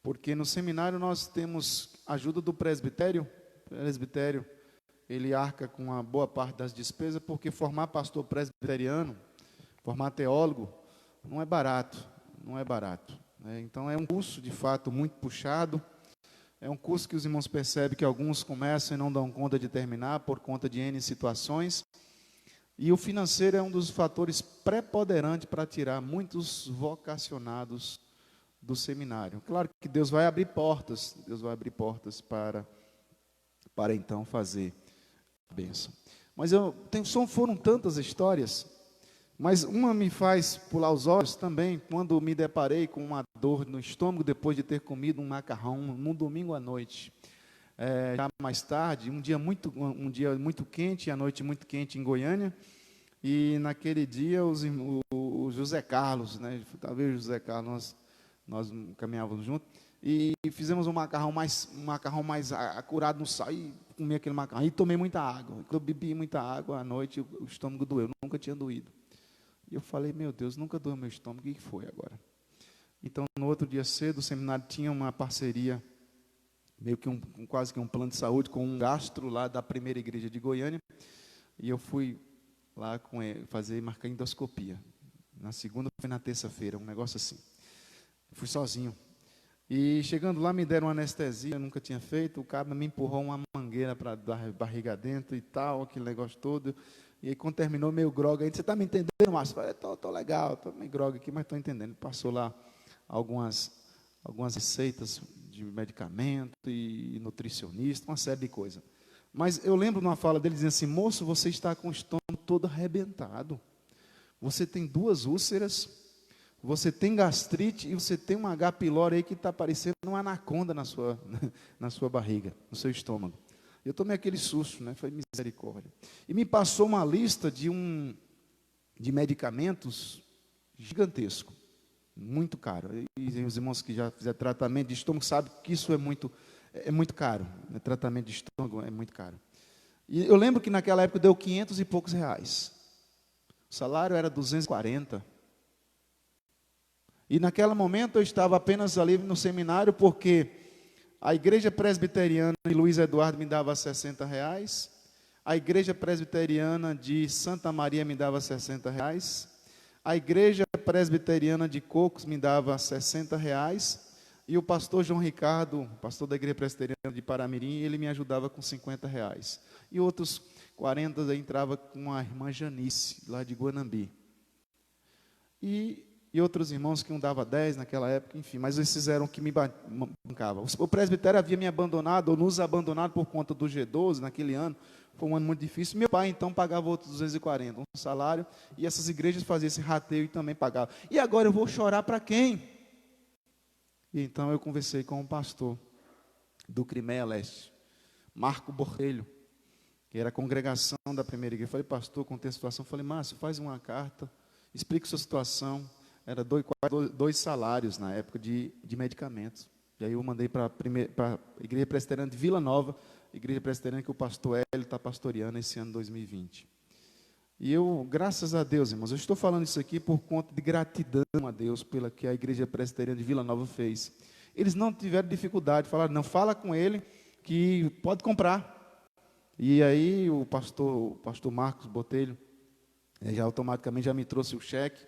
porque no seminário nós temos ajuda do presbitério. O presbitério, ele arca com uma boa parte das despesas, porque formar pastor presbiteriano, formar teólogo, não é barato, né? Então é um curso, de fato, muito puxado. É um curso que os irmãos percebem que alguns começam e não dão conta de terminar por conta de N situações. E o financeiro é um dos fatores preponderantes para tirar muitos vocacionados do seminário. Claro que Deus vai abrir portas para então fazer a bênção. Mas foram tantas histórias, mas uma me faz pular os olhos também, quando me deparei com uma dor no estômago depois de ter comido um macarrão num domingo à noite. Já mais tarde, um dia muito quente, a noite muito quente em Goiânia, e naquele dia o José Carlos, né, talvez o José Carlos, nós caminhávamos juntos, e fizemos um macarrão mais acurado no sal, e comi aquele macarrão, e tomei muita água. Eu bebi muita água à noite, o estômago doeu, nunca tinha doído. E eu falei, meu Deus, nunca doeu meu estômago, o que foi agora? Então, no outro dia cedo, o seminário tinha uma parceria, meio que quase que um plano de saúde, com um gastro lá da primeira igreja de Goiânia, e eu fui lá com ele, marcar endoscopia. Na segunda foi na terça-feira, um negócio assim. Fui sozinho. E chegando lá, me deram uma anestesia, eu nunca tinha feito, o cara me empurrou uma mangueira para dar barriga dentro e tal, aquele negócio todo. E aí, quando terminou, meio grog, aí, você está me entendendo, Márcio? Eu falei, estou legal, estou meio grog aqui, mas estou entendendo. Ele passou lá algumas receitas de medicamento e nutricionista, uma série de coisas. Mas eu lembro de uma fala dele dizendo assim, moço, você está com o estômago todo arrebentado. Você tem 2 úlceras, você tem gastrite e você tem um H. pylori aí que está parecendo uma anaconda na sua barriga, no seu estômago. Eu tomei aquele susto, né? Foi misericórdia. E me passou uma lista de medicamentos gigantesco, muito caro. E os irmãos que já fizeram tratamento de estômago sabem que isso é muito caro. Né? Tratamento de estômago é muito caro. E eu lembro que naquela época deu 500 e poucos reais. O salário era 240. E naquele momento eu estava apenas ali no seminário porque a igreja presbiteriana de Luiz Eduardo me dava 60 reais. A igreja presbiteriana de Santa Maria me dava 60 reais. A igreja presbiteriana de Cocos me dava 60 reais. E o pastor João Ricardo, pastor da igreja presbiteriana de Paramirim, ele me ajudava com 50 reais. E outros 40 entrava com a irmã Janice, lá de Guanambi. E outros irmãos que um dava 10 naquela época, enfim, mas esses eram que me bancavam. O presbitério havia me abandonado, ou nos abandonado por conta do G12 naquele ano, foi um ano muito difícil. Meu pai, então, pagava outros 240, um salário, e essas igrejas faziam esse rateio e também pagavam. E agora eu vou chorar para quem? E então eu conversei com um pastor do Crimeia Leste, Marco Borrelho, que era a congregação da primeira igreja. Eu falei, pastor, contei a situação. Eu falei, Márcio, faz uma carta, explique sua situação. Era 2 salários na época de medicamentos. E aí eu mandei para a igreja presbiteriana de Vila Nova, igreja presbiteriana que o pastor Hélio está pastoreando esse ano 2020. E eu, graças a Deus, irmãos, eu estou falando isso aqui por conta de gratidão a Deus pela que a igreja presbiteriana de Vila Nova fez. Eles não tiveram dificuldade, falaram, não, fala com ele que pode comprar. E aí o pastor Marcos Botelho, já automaticamente já me trouxe o cheque,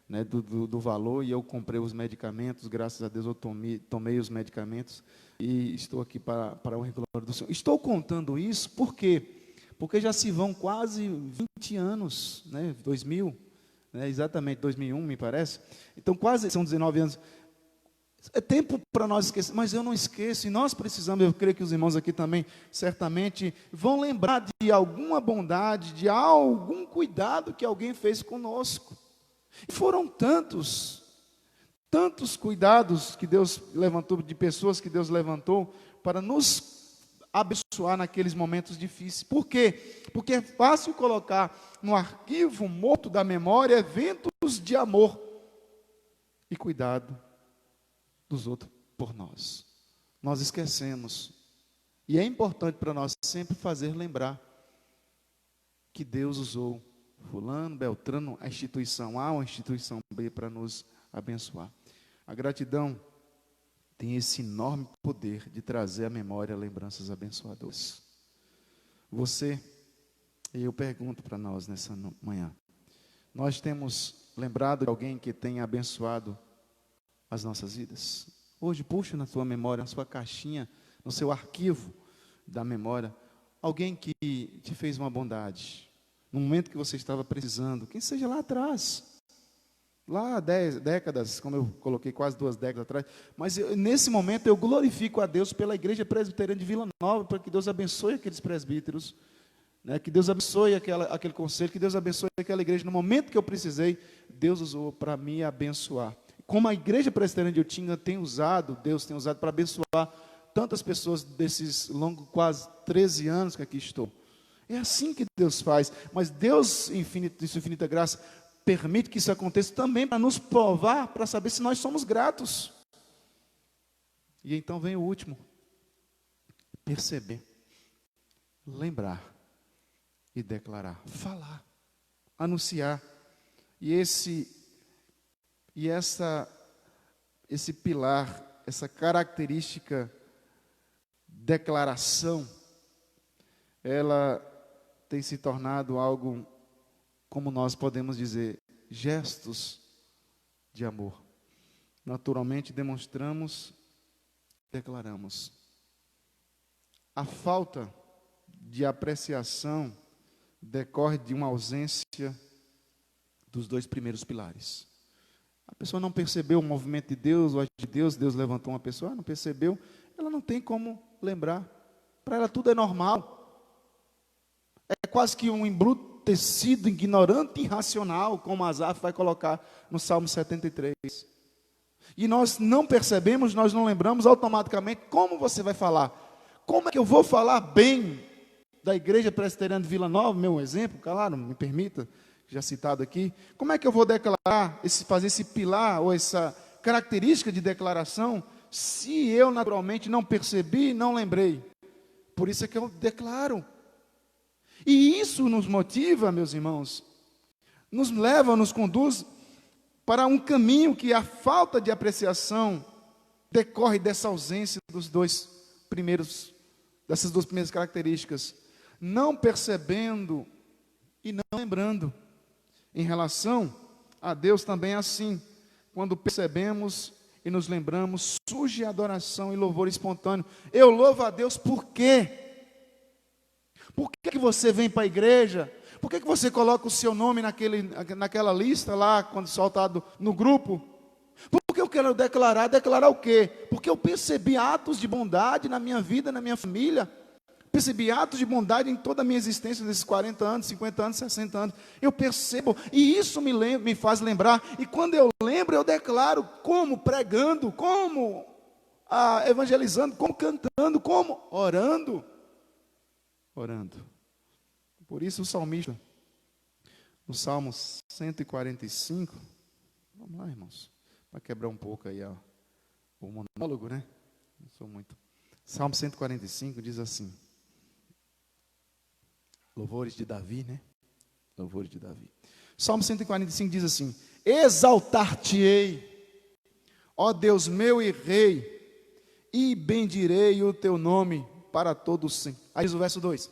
né, do valor, e eu comprei os medicamentos, graças a Deus eu tomei os medicamentos, e estou aqui para o glória do Senhor. Estou contando isso, por quê? Porque já se vão quase 20 anos, né, 2000, né, exatamente 2001 me parece, então quase, são 19 anos, É tempo para nós esquecer, mas eu não esqueço, e nós precisamos, eu creio que os irmãos aqui também, certamente, vão lembrar de alguma bondade, de algum cuidado que alguém fez conosco. E foram tantos cuidados que Deus levantou, de pessoas que Deus levantou, para nos abençoar naqueles momentos difíceis. Por quê? Porque é fácil colocar no arquivo morto da memória eventos de amor e cuidado dos outros por nós. Nós esquecemos. E é importante para nós sempre fazer lembrar que Deus usou fulano, beltrano, a instituição A ou a instituição B para nos abençoar. A gratidão tem esse enorme poder de trazer à memória lembranças abençoadoras. Você, e eu pergunto para nós nessa manhã, nós temos lembrado de alguém que tenha abençoado as nossas vidas? Hoje, puxa na sua memória, na sua caixinha, no seu arquivo da memória, alguém que te fez uma bondade, no momento que você estava precisando, quem seja lá atrás, lá há 10 décadas, como eu coloquei, quase 2 décadas atrás, mas nesse momento eu glorifico a Deus pela Igreja Presbiteriana de Vila Nova, para que Deus abençoe aqueles presbíteros, né, que Deus abençoe aquele conselho, que Deus abençoe aquela igreja. No momento que eu precisei, Deus usou para me abençoar. Como a Igreja Presbiteriana de Utinga tem usado, Deus tem usado para abençoar tantas pessoas desses longos quase 13 anos que aqui estou. É assim que Deus faz, mas Deus, de sua infinita graça, permite que isso aconteça também para nos provar, para saber se nós somos gratos. E então vem o último, perceber, lembrar e declarar, falar, anunciar. E esse pilar, essa característica, declaração, ela tem se tornado algo, como nós podemos dizer, gestos de amor. Naturalmente demonstramos, declaramos. A falta de apreciação decorre de uma ausência dos 2 primeiros pilares. A pessoa não percebeu o movimento de Deus, o agir de Deus, Deus levantou uma pessoa, não percebeu, ela não tem como lembrar. Para ela tudo é normal. É quase que um embrutecido, ignorante e irracional, como Asaf vai colocar no Salmo 73. E nós não percebemos, nós não lembramos automaticamente. Como você vai falar? Como é que eu vou falar bem da Igreja Presbiteriana de Vila Nova, meu exemplo, claro, me permita, já citado aqui. Como é que eu vou declarar, fazer esse pilar, ou essa característica de declaração, se eu naturalmente não percebi, não lembrei? Por isso é que eu declaro. E isso nos motiva, meus irmãos, nos leva, nos conduz para um caminho que a falta de apreciação decorre dessa ausência dessas 2 primeiras características, não percebendo e não lembrando. Em relação a Deus também é assim, quando percebemos e nos lembramos, surge adoração e louvor espontâneo. Eu louvo a Deus por quê? Por que você vem para a igreja? Por que você coloca o seu nome naquela lista lá, quando soltado no grupo? Porque eu quero declarar o quê? Porque eu percebi atos de bondade na minha vida, na minha família. Percebi atos de bondade em toda a minha existência, nesses 40 anos, 50 anos, 60 anos. Eu percebo, e isso me faz lembrar. E quando eu lembro, eu declaro, como pregando, como evangelizando, como cantando, como orando. Por isso o salmista, no Salmo 145, vamos lá, irmãos, para quebrar um pouco aí o monólogo, né? Não sou muito. Salmo 145 diz assim, louvores de Davi, né? Louvores de Davi. Salmo 145 diz assim, exaltar-te-ei, ó Deus meu e Rei, e bendirei o teu nome para todos sempre. Aí diz o verso 2,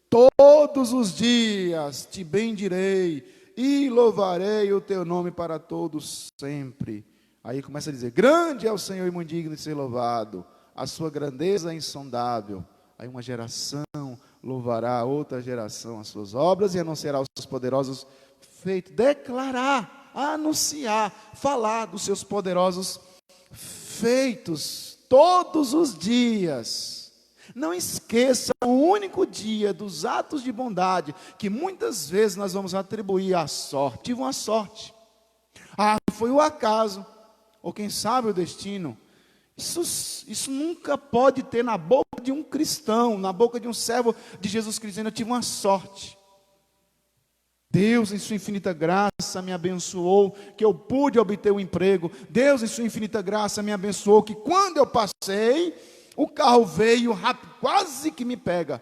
todos os dias te bendirei e louvarei o teu nome para todos sempre. Aí começa a dizer, grande é o Senhor e muito digno de ser louvado, a sua grandeza é insondável. Aí uma geração louvará a outra geração as suas obras e anunciará os seus poderosos feitos. Declarar, anunciar, falar dos seus poderosos feitos todos os dias. Não esqueça o único dia dos atos de bondade que muitas vezes nós vamos atribuir à sorte. Tive uma sorte. Foi o acaso, ou quem sabe o destino. Isso nunca pode ter na boca de um cristão, na boca de um servo de Jesus Cristo, dizendo: eu tive uma sorte. Deus, em sua infinita graça, me abençoou, que eu pude obter o emprego. Deus, em sua infinita graça, me abençoou, que quando eu passei, o carro veio rápido, quase que me pega.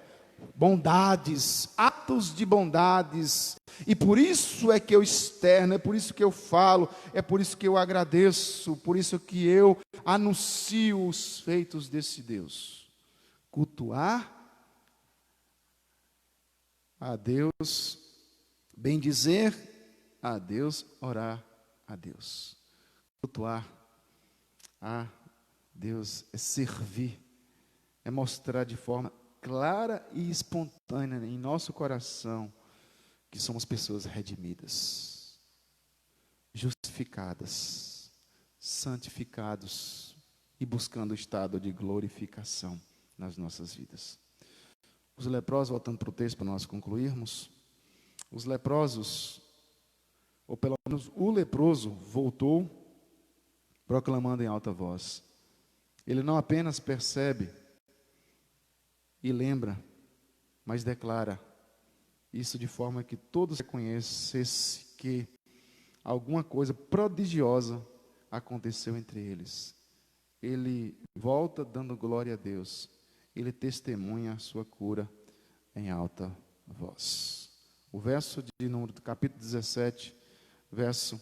Bondades, atos de bondades. E por isso é que eu externo, é por isso que eu falo, é por isso que eu agradeço, por isso que eu anuncio os feitos desse Deus. Cultuar a Deus, bendizer a Deus, orar a Deus. Cultuar a Deus é servir, é mostrar de forma clara e espontânea em nosso coração que somos pessoas redimidas, justificadas, santificados e buscando o estado de glorificação nas nossas vidas. Os leprosos, voltando para o texto para nós concluirmos, os leprosos, ou pelo menos o leproso, voltou proclamando em alta voz. Ele não apenas percebe e lembra, mas declara isso de forma que todos reconhecessem que alguma coisa prodigiosa aconteceu entre eles. Ele volta dando glória a Deus. Ele testemunha a sua cura em alta voz. O verso de número, capítulo 17, verso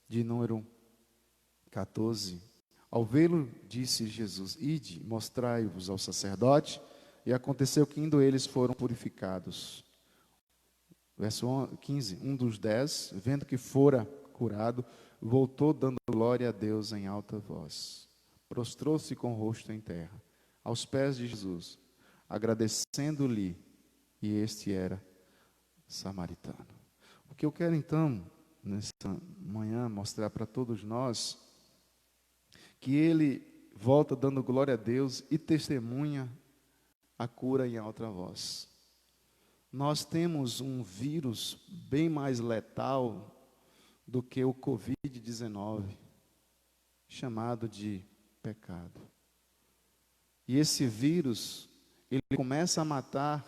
de número 14. Ao vê-lo, disse Jesus: ide, mostrai-vos ao sacerdote. E aconteceu que indo eles foram purificados. Verso 15, um dos 10, vendo que fora curado, voltou dando glória a Deus em alta voz. Prostrou-se com o rosto em terra, aos pés de Jesus, agradecendo-lhe, e este era samaritano. O que eu quero então, nessa manhã, mostrar para todos nós, que ele volta dando glória a Deus e testemunha a cura em alta voz. Nós temos um vírus bem mais letal do que o Covid-19, chamado de pecado. E esse vírus, ele começa a matar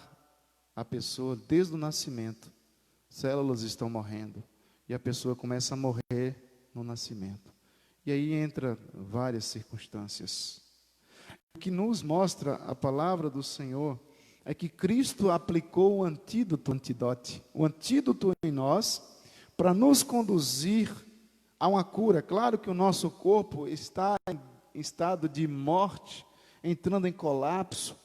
a pessoa desde o nascimento. Células estão morrendo e a pessoa começa a morrer no nascimento. E aí entra várias circunstâncias. O que nos mostra a palavra do Senhor é que Cristo aplicou o antídoto em nós, para nos conduzir a uma cura. Claro que o nosso corpo está em estado de morte, entrando em colapso,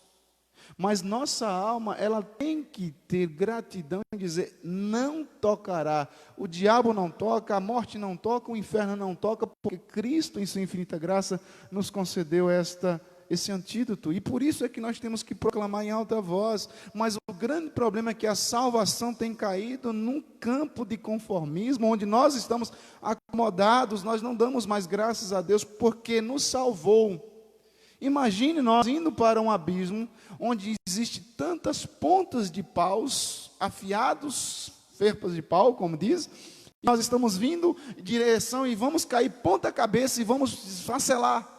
mas nossa alma, ela tem que ter gratidão e dizer: não tocará, o diabo não toca, a morte não toca, o inferno não toca, porque Cristo, em sua infinita graça, nos concedeu esse antídoto, e por isso é que nós temos que proclamar em alta voz. Mas o grande problema é que a salvação tem caído num campo de conformismo, onde nós estamos acomodados, nós não damos mais graças a Deus, porque nos salvou. Imagine nós indo para um abismo, onde existe tantas pontas de paus, afiados, ferpas de pau, como diz, e nós estamos vindo em direção e vamos cair ponta cabeça e vamos esfacelar.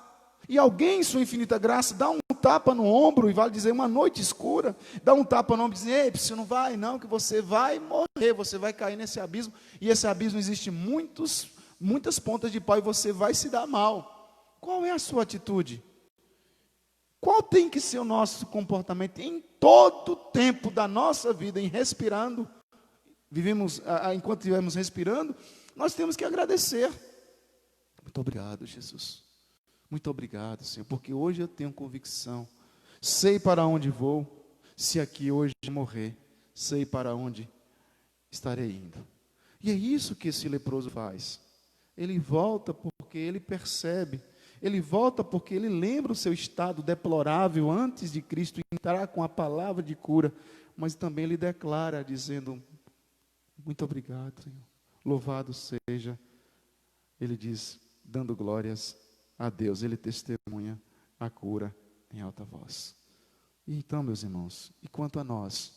E alguém, em sua infinita graça, dá um tapa no ombro e vai dizer, uma noite escura, dá um tapa no ombro e diz: ei, você não vai não, que você vai morrer, você vai cair nesse abismo, e esse abismo existe muitas pontas de pau e você vai se dar mal. Qual é a sua atitude? Qual tem que ser o nosso comportamento em todo o tempo da nossa vida, em respirando, enquanto estivermos respirando, nós temos que agradecer. Muito obrigado, Jesus. Muito obrigado, Senhor, porque hoje eu tenho convicção, sei para onde vou, se aqui hoje morrer, sei para onde estarei indo. E é isso que esse leproso faz. Ele volta porque ele percebe, ele volta porque ele lembra o seu estado deplorável antes de Cristo entrar com a palavra de cura, mas também ele declara dizendo: muito obrigado, Senhor, louvado seja, ele diz, dando glórias a Deus, ele testemunha a cura em alta voz. E então, meus irmãos, e quanto a nós,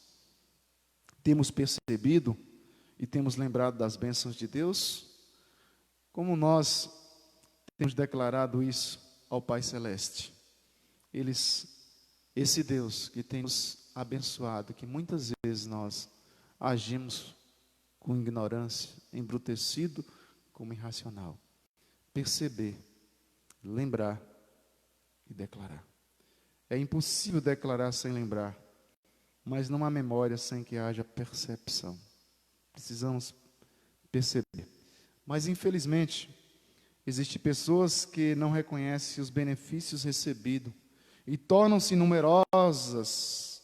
temos percebido e temos lembrado das bênçãos de Deus? Como nós temos declarado isso ao Pai Celeste? Esse Deus que tem nos abençoado, que muitas vezes nós agimos com ignorância, embrutecido como irracional. Perceber, lembrar e declarar. É impossível declarar sem lembrar, mas não há memória sem que haja percepção. Precisamos perceber. Mas infelizmente, existem pessoas que não reconhecem os benefícios recebidos e tornam-se numerosos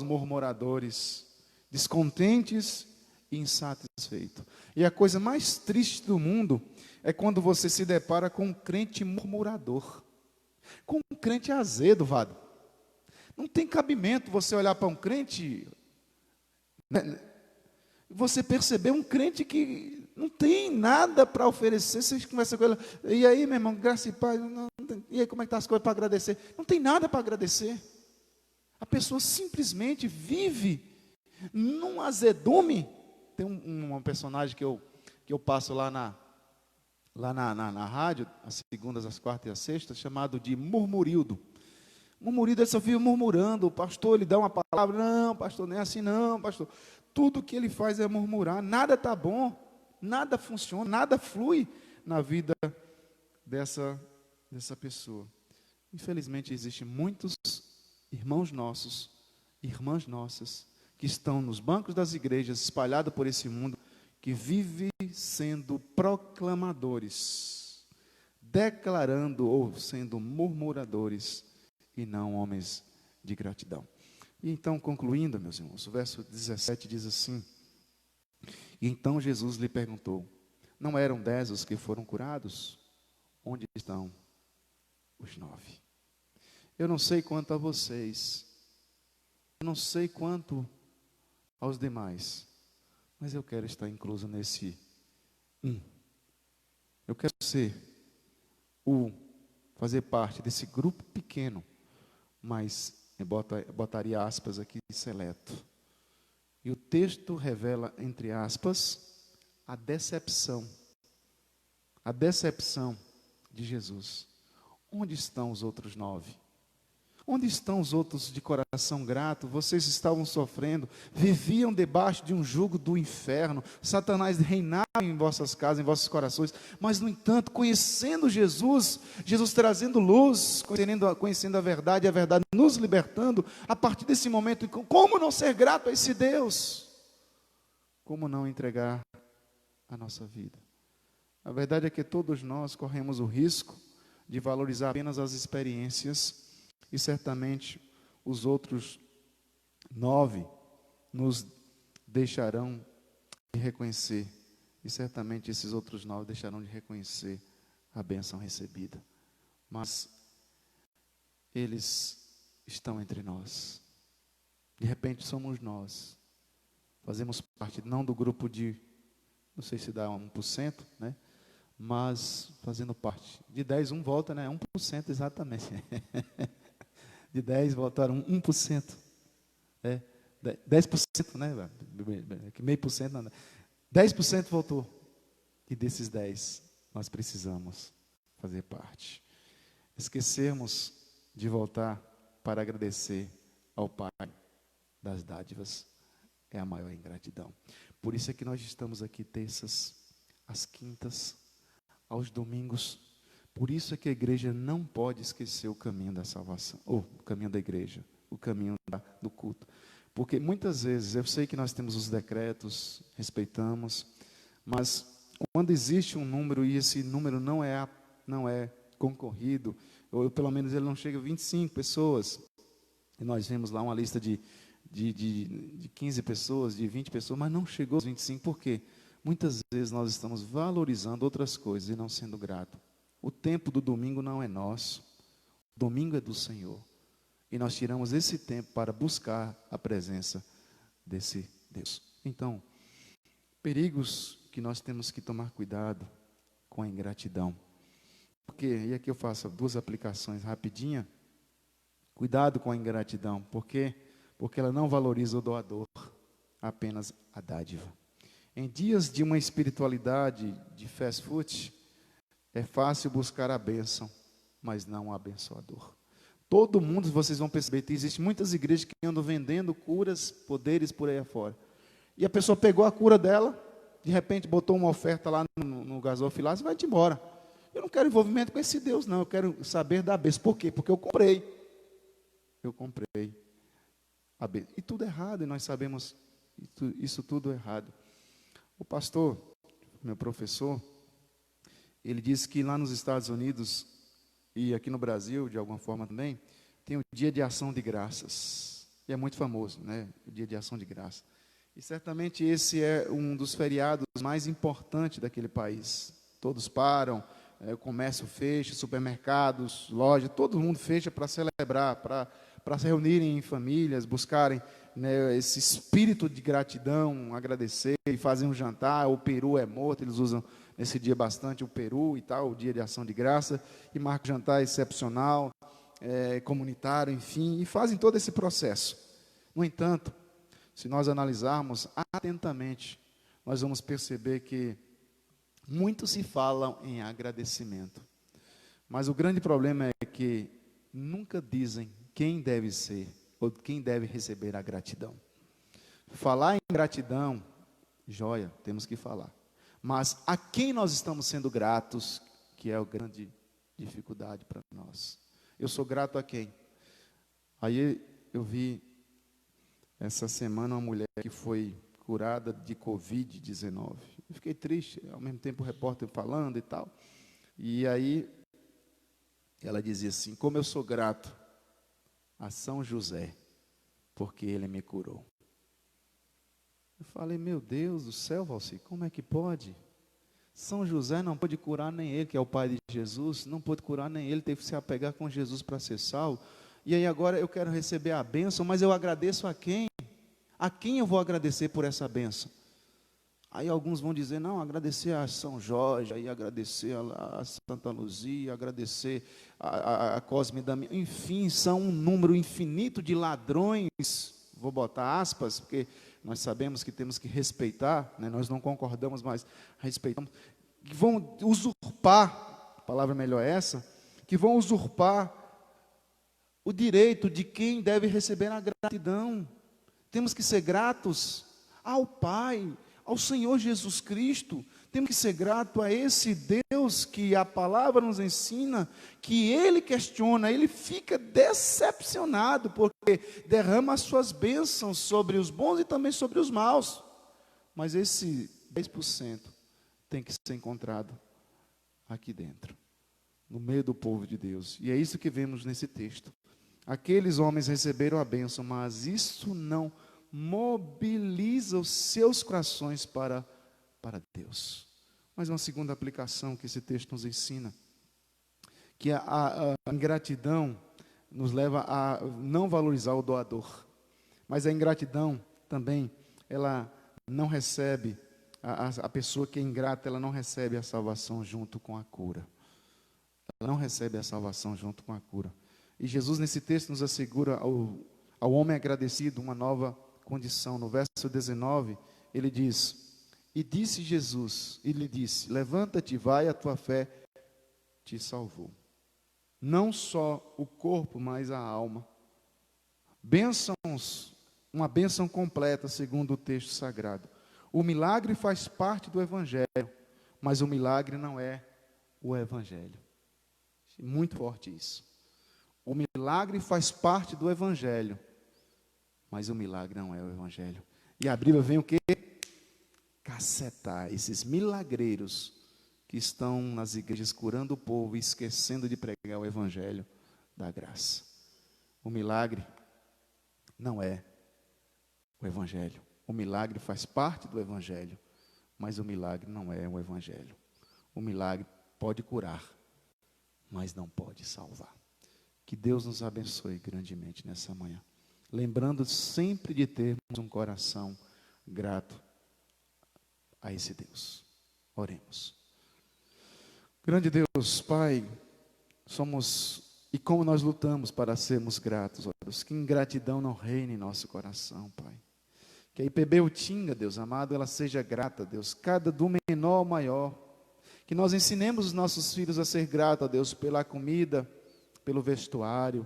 murmuradores, descontentes e insatisfeitos. E a coisa mais triste do mundo é quando você se depara com um crente murmurador, com um crente azedo, Vado. Não tem cabimento você olhar para um crente, né, você perceber um crente que não tem nada para oferecer. Você conversa com ele, e aí, meu irmão, graça e paz, e aí, como é que estão as coisas para agradecer? Não tem nada para agradecer. A pessoa simplesmente vive num azedume. Tem uma personagem que eu passo lá na rádio, às segundas, às quartas e às sextas, chamado de Murmurildo. Murmurildo, ele só vive murmurando. O pastor, ele dá uma palavra, não, pastor, não é assim não, pastor. Tudo que ele faz é murmurar, nada está bom, nada funciona, nada flui na vida dessa pessoa. Infelizmente, existem muitos irmãos nossos, irmãs nossas, que estão nos bancos das igrejas, espalhados por esse mundo, que vivem sendo proclamadores, declarando ou sendo murmuradores, e não homens de gratidão. E então, concluindo, meus irmãos, o verso 17 diz assim: e então Jesus lhe perguntou, não eram 10 os que foram curados? Onde estão os 9? Eu não sei quanto a vocês, eu não sei quanto aos demais, mas eu quero estar incluso nesse Eu quero fazer parte desse grupo pequeno, mas eu botaria aspas aqui, seleto. E o texto revela, entre aspas, a decepção de Jesus. Onde estão os outros 9? Onde estão os outros de coração grato? Vocês estavam sofrendo, viviam debaixo de um jugo do inferno. Satanás reinava em vossas casas, em vossos corações. Mas, no entanto, conhecendo Jesus trazendo luz, conhecendo a verdade nos libertando, a partir desse momento, como não ser grato a esse Deus? Como não entregar a nossa vida? A verdade é que todos nós corremos o risco de valorizar apenas as experiências, e certamente os outros 9 nos deixarão de reconhecer. E certamente esses outros 9 deixarão de reconhecer a bênção recebida. Mas eles estão entre nós. De repente somos nós. Fazemos parte não do grupo de, não sei se dá 1%, né? Mas fazendo parte. De 10, 1 volta, né? 1% exatamente. De 10 voltaram 1%. 10%, né? Meio por cento, não. 10% voltou. E desses 10, nós precisamos fazer parte. Esquecermos de voltar para agradecer ao Pai das dádivas é a maior ingratidão. Por isso é que nós estamos aqui terças, às quintas, aos domingos. Por isso é que a igreja não pode esquecer o caminho da salvação, ou o caminho da igreja, o caminho do culto. Porque muitas vezes, eu sei que nós temos os decretos, respeitamos, mas quando existe um número e esse número não é concorrido, ou pelo menos ele não chega a 25 pessoas, e nós vemos lá uma lista de 15 pessoas, de 20 pessoas, mas não chegou aos 25, por quê? Muitas vezes nós estamos valorizando outras coisas e não sendo grato. O tempo do domingo não é nosso, o domingo é do Senhor. E nós tiramos esse tempo para buscar a presença desse Deus. Então, perigos que nós temos que tomar cuidado com a ingratidão. Porque, e aqui eu faço duas aplicações rapidinha. Cuidado com a ingratidão. Por quê? Porque ela não valoriza o doador, apenas a dádiva. Em dias de uma espiritualidade de fast food, é fácil buscar a bênção, mas não o abençoador. Todo mundo, vocês vão perceber, que existem muitas igrejas que andam vendendo curas, poderes por aí afora. E a pessoa pegou a cura dela, de repente botou uma oferta lá no gasofilácio e vai-te embora. Eu não quero envolvimento com esse Deus, não. Eu quero saber da bênção. Por quê? Porque eu comprei. Eu comprei a bênção. E tudo errado, e nós sabemos isso tudo errado. O pastor, meu professor, ele disse que lá nos Estados Unidos e aqui no Brasil, de alguma forma também, tem o Dia de Ação de Graças. E é muito famoso, né? O Dia de Ação de Graças. E certamente esse é um dos feriados mais importantes daquele país. Todos param, o comércio fecha, supermercados, lojas, todo mundo fecha para celebrar, para se reunirem em famílias, buscarem, né, esse espírito de gratidão, agradecer, e fazem um jantar. O peru é morto, eles usam nesse dia bastante o peru e tal, o Dia de Ação de Graça, e marcam um jantar excepcional, comunitário, enfim, e fazem todo esse processo. No entanto, se nós analisarmos atentamente, nós vamos perceber que muito se falam em agradecimento, mas o grande problema é que nunca dizem quem deve ser ou quem deve receber a gratidão. Falar em gratidão, joia, temos que falar, mas a quem nós estamos sendo gratos, que é a grande dificuldade para nós. Eu sou grato a quem? Aí eu vi essa semana uma mulher que foi curada de Covid-19. Eu fiquei triste, ao mesmo tempo o repórter falando e tal. E aí ela dizia assim: como eu sou grato a São José, porque ele me curou. Eu falei: meu Deus do céu, Valci, como é que pode? São José não pôde curar nem ele, que é o pai de Jesus, não pôde curar nem ele, teve que se apegar com Jesus para ser salvo. E aí agora eu quero receber a bênção, mas eu agradeço a quem? A quem eu vou agradecer por essa bênção? Aí alguns vão dizer: não, agradecer a São Jorge, aí agradecer a Santa Luzia, agradecer a Cosme Damião. Enfim, são um número infinito de ladrões, vou botar aspas, porque nós sabemos que temos que respeitar, né? Nós não concordamos, mas respeitamos, que vão usurpar, a palavra melhor é essa, que vão usurpar o direito de quem deve receber a gratidão. Temos que ser gratos ao Pai, ao Senhor Jesus Cristo. Temos que ser grato a esse Deus que a palavra nos ensina, que Ele questiona, Ele fica decepcionado, porque derrama as suas bênçãos sobre os bons e também sobre os maus. Mas esse 10% tem que ser encontrado aqui dentro, no meio do povo de Deus. E é isso que vemos nesse texto. Aqueles homens receberam a bênção, mas isso não mobiliza os seus corações para Deus. Mas uma segunda aplicação que esse texto nos ensina, que a ingratidão nos leva a não valorizar o doador. Mas a ingratidão também, ela não recebe, a pessoa que é ingrata, ela não recebe a salvação junto com a cura. Ela não recebe a salvação junto com a cura. E Jesus nesse texto nos assegura ao homem agradecido uma nova condição. No verso 19, ele diz: e disse Jesus, e lhe disse: levanta-te, vai, a tua fé te salvou. Não só o corpo, mas a alma. Bênçãos, uma bênção completa, segundo o texto sagrado. O milagre faz parte do Evangelho, mas o milagre não é o Evangelho. Muito forte isso. O milagre faz parte do Evangelho, mas o milagre não é o Evangelho. E a Bíblia vem o quê? Cacetar esses milagreiros que estão nas igrejas curando o povo e esquecendo de pregar o Evangelho da graça. O milagre não é o Evangelho. O milagre faz parte do Evangelho, mas o milagre não é o Evangelho. O milagre pode curar, mas não pode salvar. Que Deus nos abençoe grandemente nessa manhã. Lembrando sempre de termos um coração grato a esse Deus. Oremos. Grande Deus, Pai, e como nós lutamos para sermos gratos, ó Deus, que ingratidão não reine em nosso coração, Pai. Que a IPB Utinga, Deus amado, ela seja grata, Deus, cada do menor ao maior. Que nós ensinemos os nossos filhos a ser gratos, ó Deus, pela comida, pelo vestuário,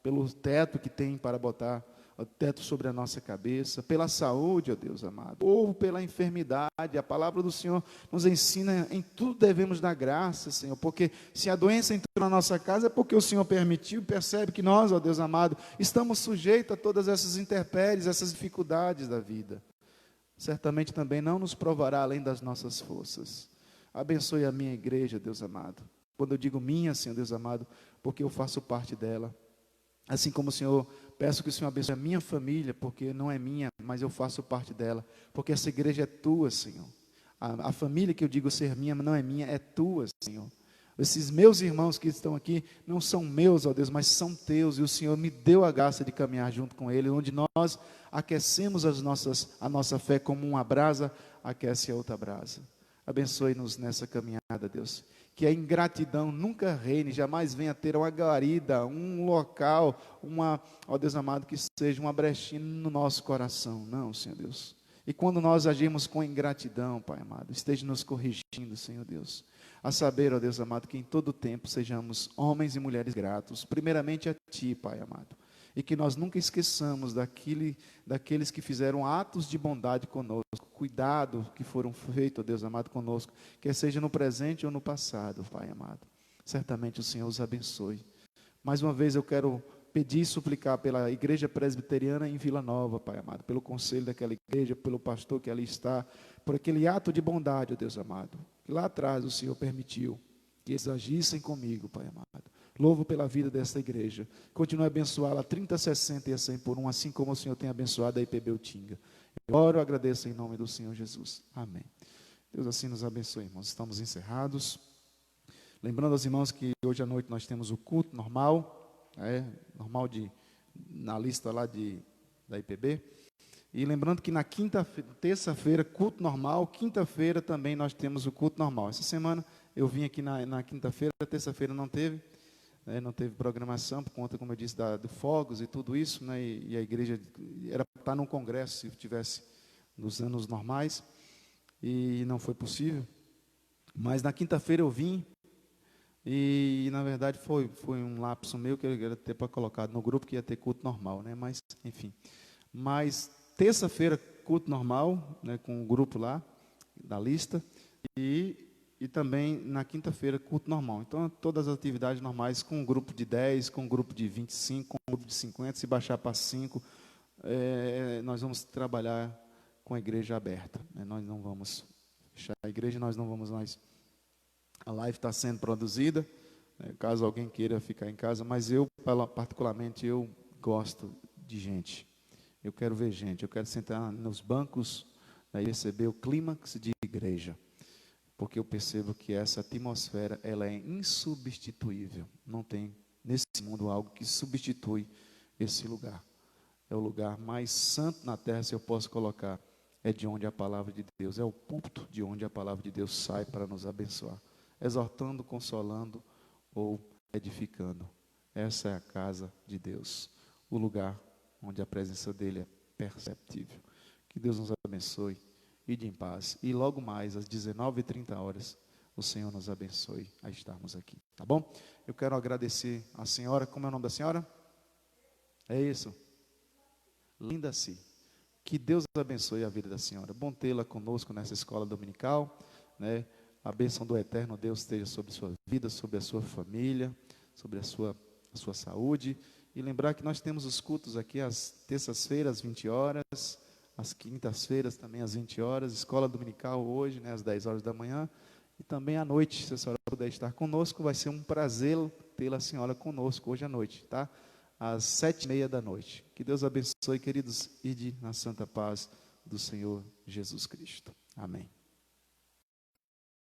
pelo teto que tem para botar o teto sobre a nossa cabeça, pela saúde, ó Deus amado, ou pela enfermidade. A palavra do Senhor nos ensina, em tudo devemos dar graça, Senhor, porque se a doença entrou na nossa casa é porque o Senhor permitiu. Percebe que nós, ó Deus amado, estamos sujeitos a todas essas intempéries, essas dificuldades da vida. Certamente também não nos provará além das nossas forças. Abençoe a minha igreja, Deus amado. Quando eu digo minha, Senhor Deus amado, porque eu faço parte dela. Assim como o Senhor, peço que o Senhor abençoe a minha família, porque não é minha, mas eu faço parte dela, porque essa igreja é tua, Senhor. A família que eu digo ser minha, não é minha, é tua, Senhor. Esses meus irmãos que estão aqui, não são meus, ó Deus, mas são teus, e o Senhor me deu a graça de caminhar junto com eles, onde nós aquecemos a nossa fé como uma brasa aquece a outra brasa. Abençoe-nos nessa caminhada, Deus. Que a ingratidão nunca reine, jamais venha ter uma guarida, um local, ó Deus amado, que seja uma brechinha no nosso coração. Não, Senhor Deus. E quando nós agimos com ingratidão, Pai amado, esteja nos corrigindo, Senhor Deus. A saber, ó Deus amado, que em todo tempo sejamos homens e mulheres gratos, primeiramente a Ti, Pai amado. E que nós nunca esqueçamos daqueles que fizeram atos de bondade conosco, cuidado que foram feitos, ó Deus amado, conosco, quer seja no presente ou no passado, Pai amado. Certamente o Senhor os abençoe. Mais uma vez eu quero pedir e suplicar pela igreja presbiteriana em Vila Nova, Pai amado, pelo conselho daquela igreja, pelo pastor que ali está, por aquele ato de bondade, ó Deus amado. Lá atrás o Senhor permitiu que eles agissem comigo, Pai amado. Louvo pela vida dessa igreja. Continue a abençoá-la 30, 60 e a 100 por um, assim como o Senhor tem abençoado a IPB Utinga. Eu oro e agradeço em nome do Senhor Jesus. Amém. Deus assim nos abençoe, irmãos. Estamos encerrados. Lembrando aos irmãos que hoje à noite nós temos o culto normal, na lista lá da IPB. E lembrando que na terça-feira, culto normal, quinta-feira também nós temos o culto normal. Essa semana eu vim aqui na quinta-feira, terça-feira não teve. Não teve programação por conta, como eu disse, do fogos e tudo isso, né? E a igreja era para estar num congresso se tivesse nos anos normais, e não foi possível. Mas na quinta-feira eu vim, e na verdade foi um lapso meu, que eu ia ter para colocado no grupo que ia ter culto normal, né? Mas, enfim. Mas terça-feira, culto normal, né? Com o grupo lá, da lista, e também na quinta-feira, culto normal. Então, todas as atividades normais, com um grupo de 10, com um grupo de 25, com um grupo de 50, se baixar para 5, nós vamos trabalhar com a igreja aberta. Né? Nós não vamos fechar a igreja, nós não vamos mais. A live está sendo produzida, né? Caso alguém queira ficar em casa, mas eu, particularmente, eu gosto de gente. Eu quero ver gente, eu quero sentar nos bancos, né, e receber o clímax de igreja. Porque eu percebo que essa atmosfera, ela é insubstituível. Não tem nesse mundo algo que substitui esse lugar. É o lugar mais santo na terra, se eu posso colocar. É de onde a palavra de Deus, é o púlpito de onde a palavra de Deus sai para nos abençoar. Exortando, consolando ou edificando. Essa é a casa de Deus. O lugar onde a presença dele é perceptível. Que Deus nos abençoe. Ide em paz. E logo mais, às 19h30, o Senhor nos abençoe a estarmos aqui. Tá bom? Eu quero agradecer a senhora. Como é o nome da senhora? É isso? Linda Si. Que Deus abençoe a vida da senhora. Bom tê-la conosco nessa escola dominical. Né? A bênção do eterno Deus esteja sobre a sua vida, sobre a sua família, sobre a sua saúde. E lembrar que nós temos os cultos aqui às terças-feiras, às 20 horas. Às quintas-feiras também às 20 horas, escola dominical hoje, né, às 10 horas da manhã, e também à noite, se a senhora puder estar conosco, vai ser um prazer tê-la, senhora, conosco hoje à noite, tá? Às 7h30 da noite. Que Deus abençoe, queridos, ide na santa paz do Senhor Jesus Cristo. Amém.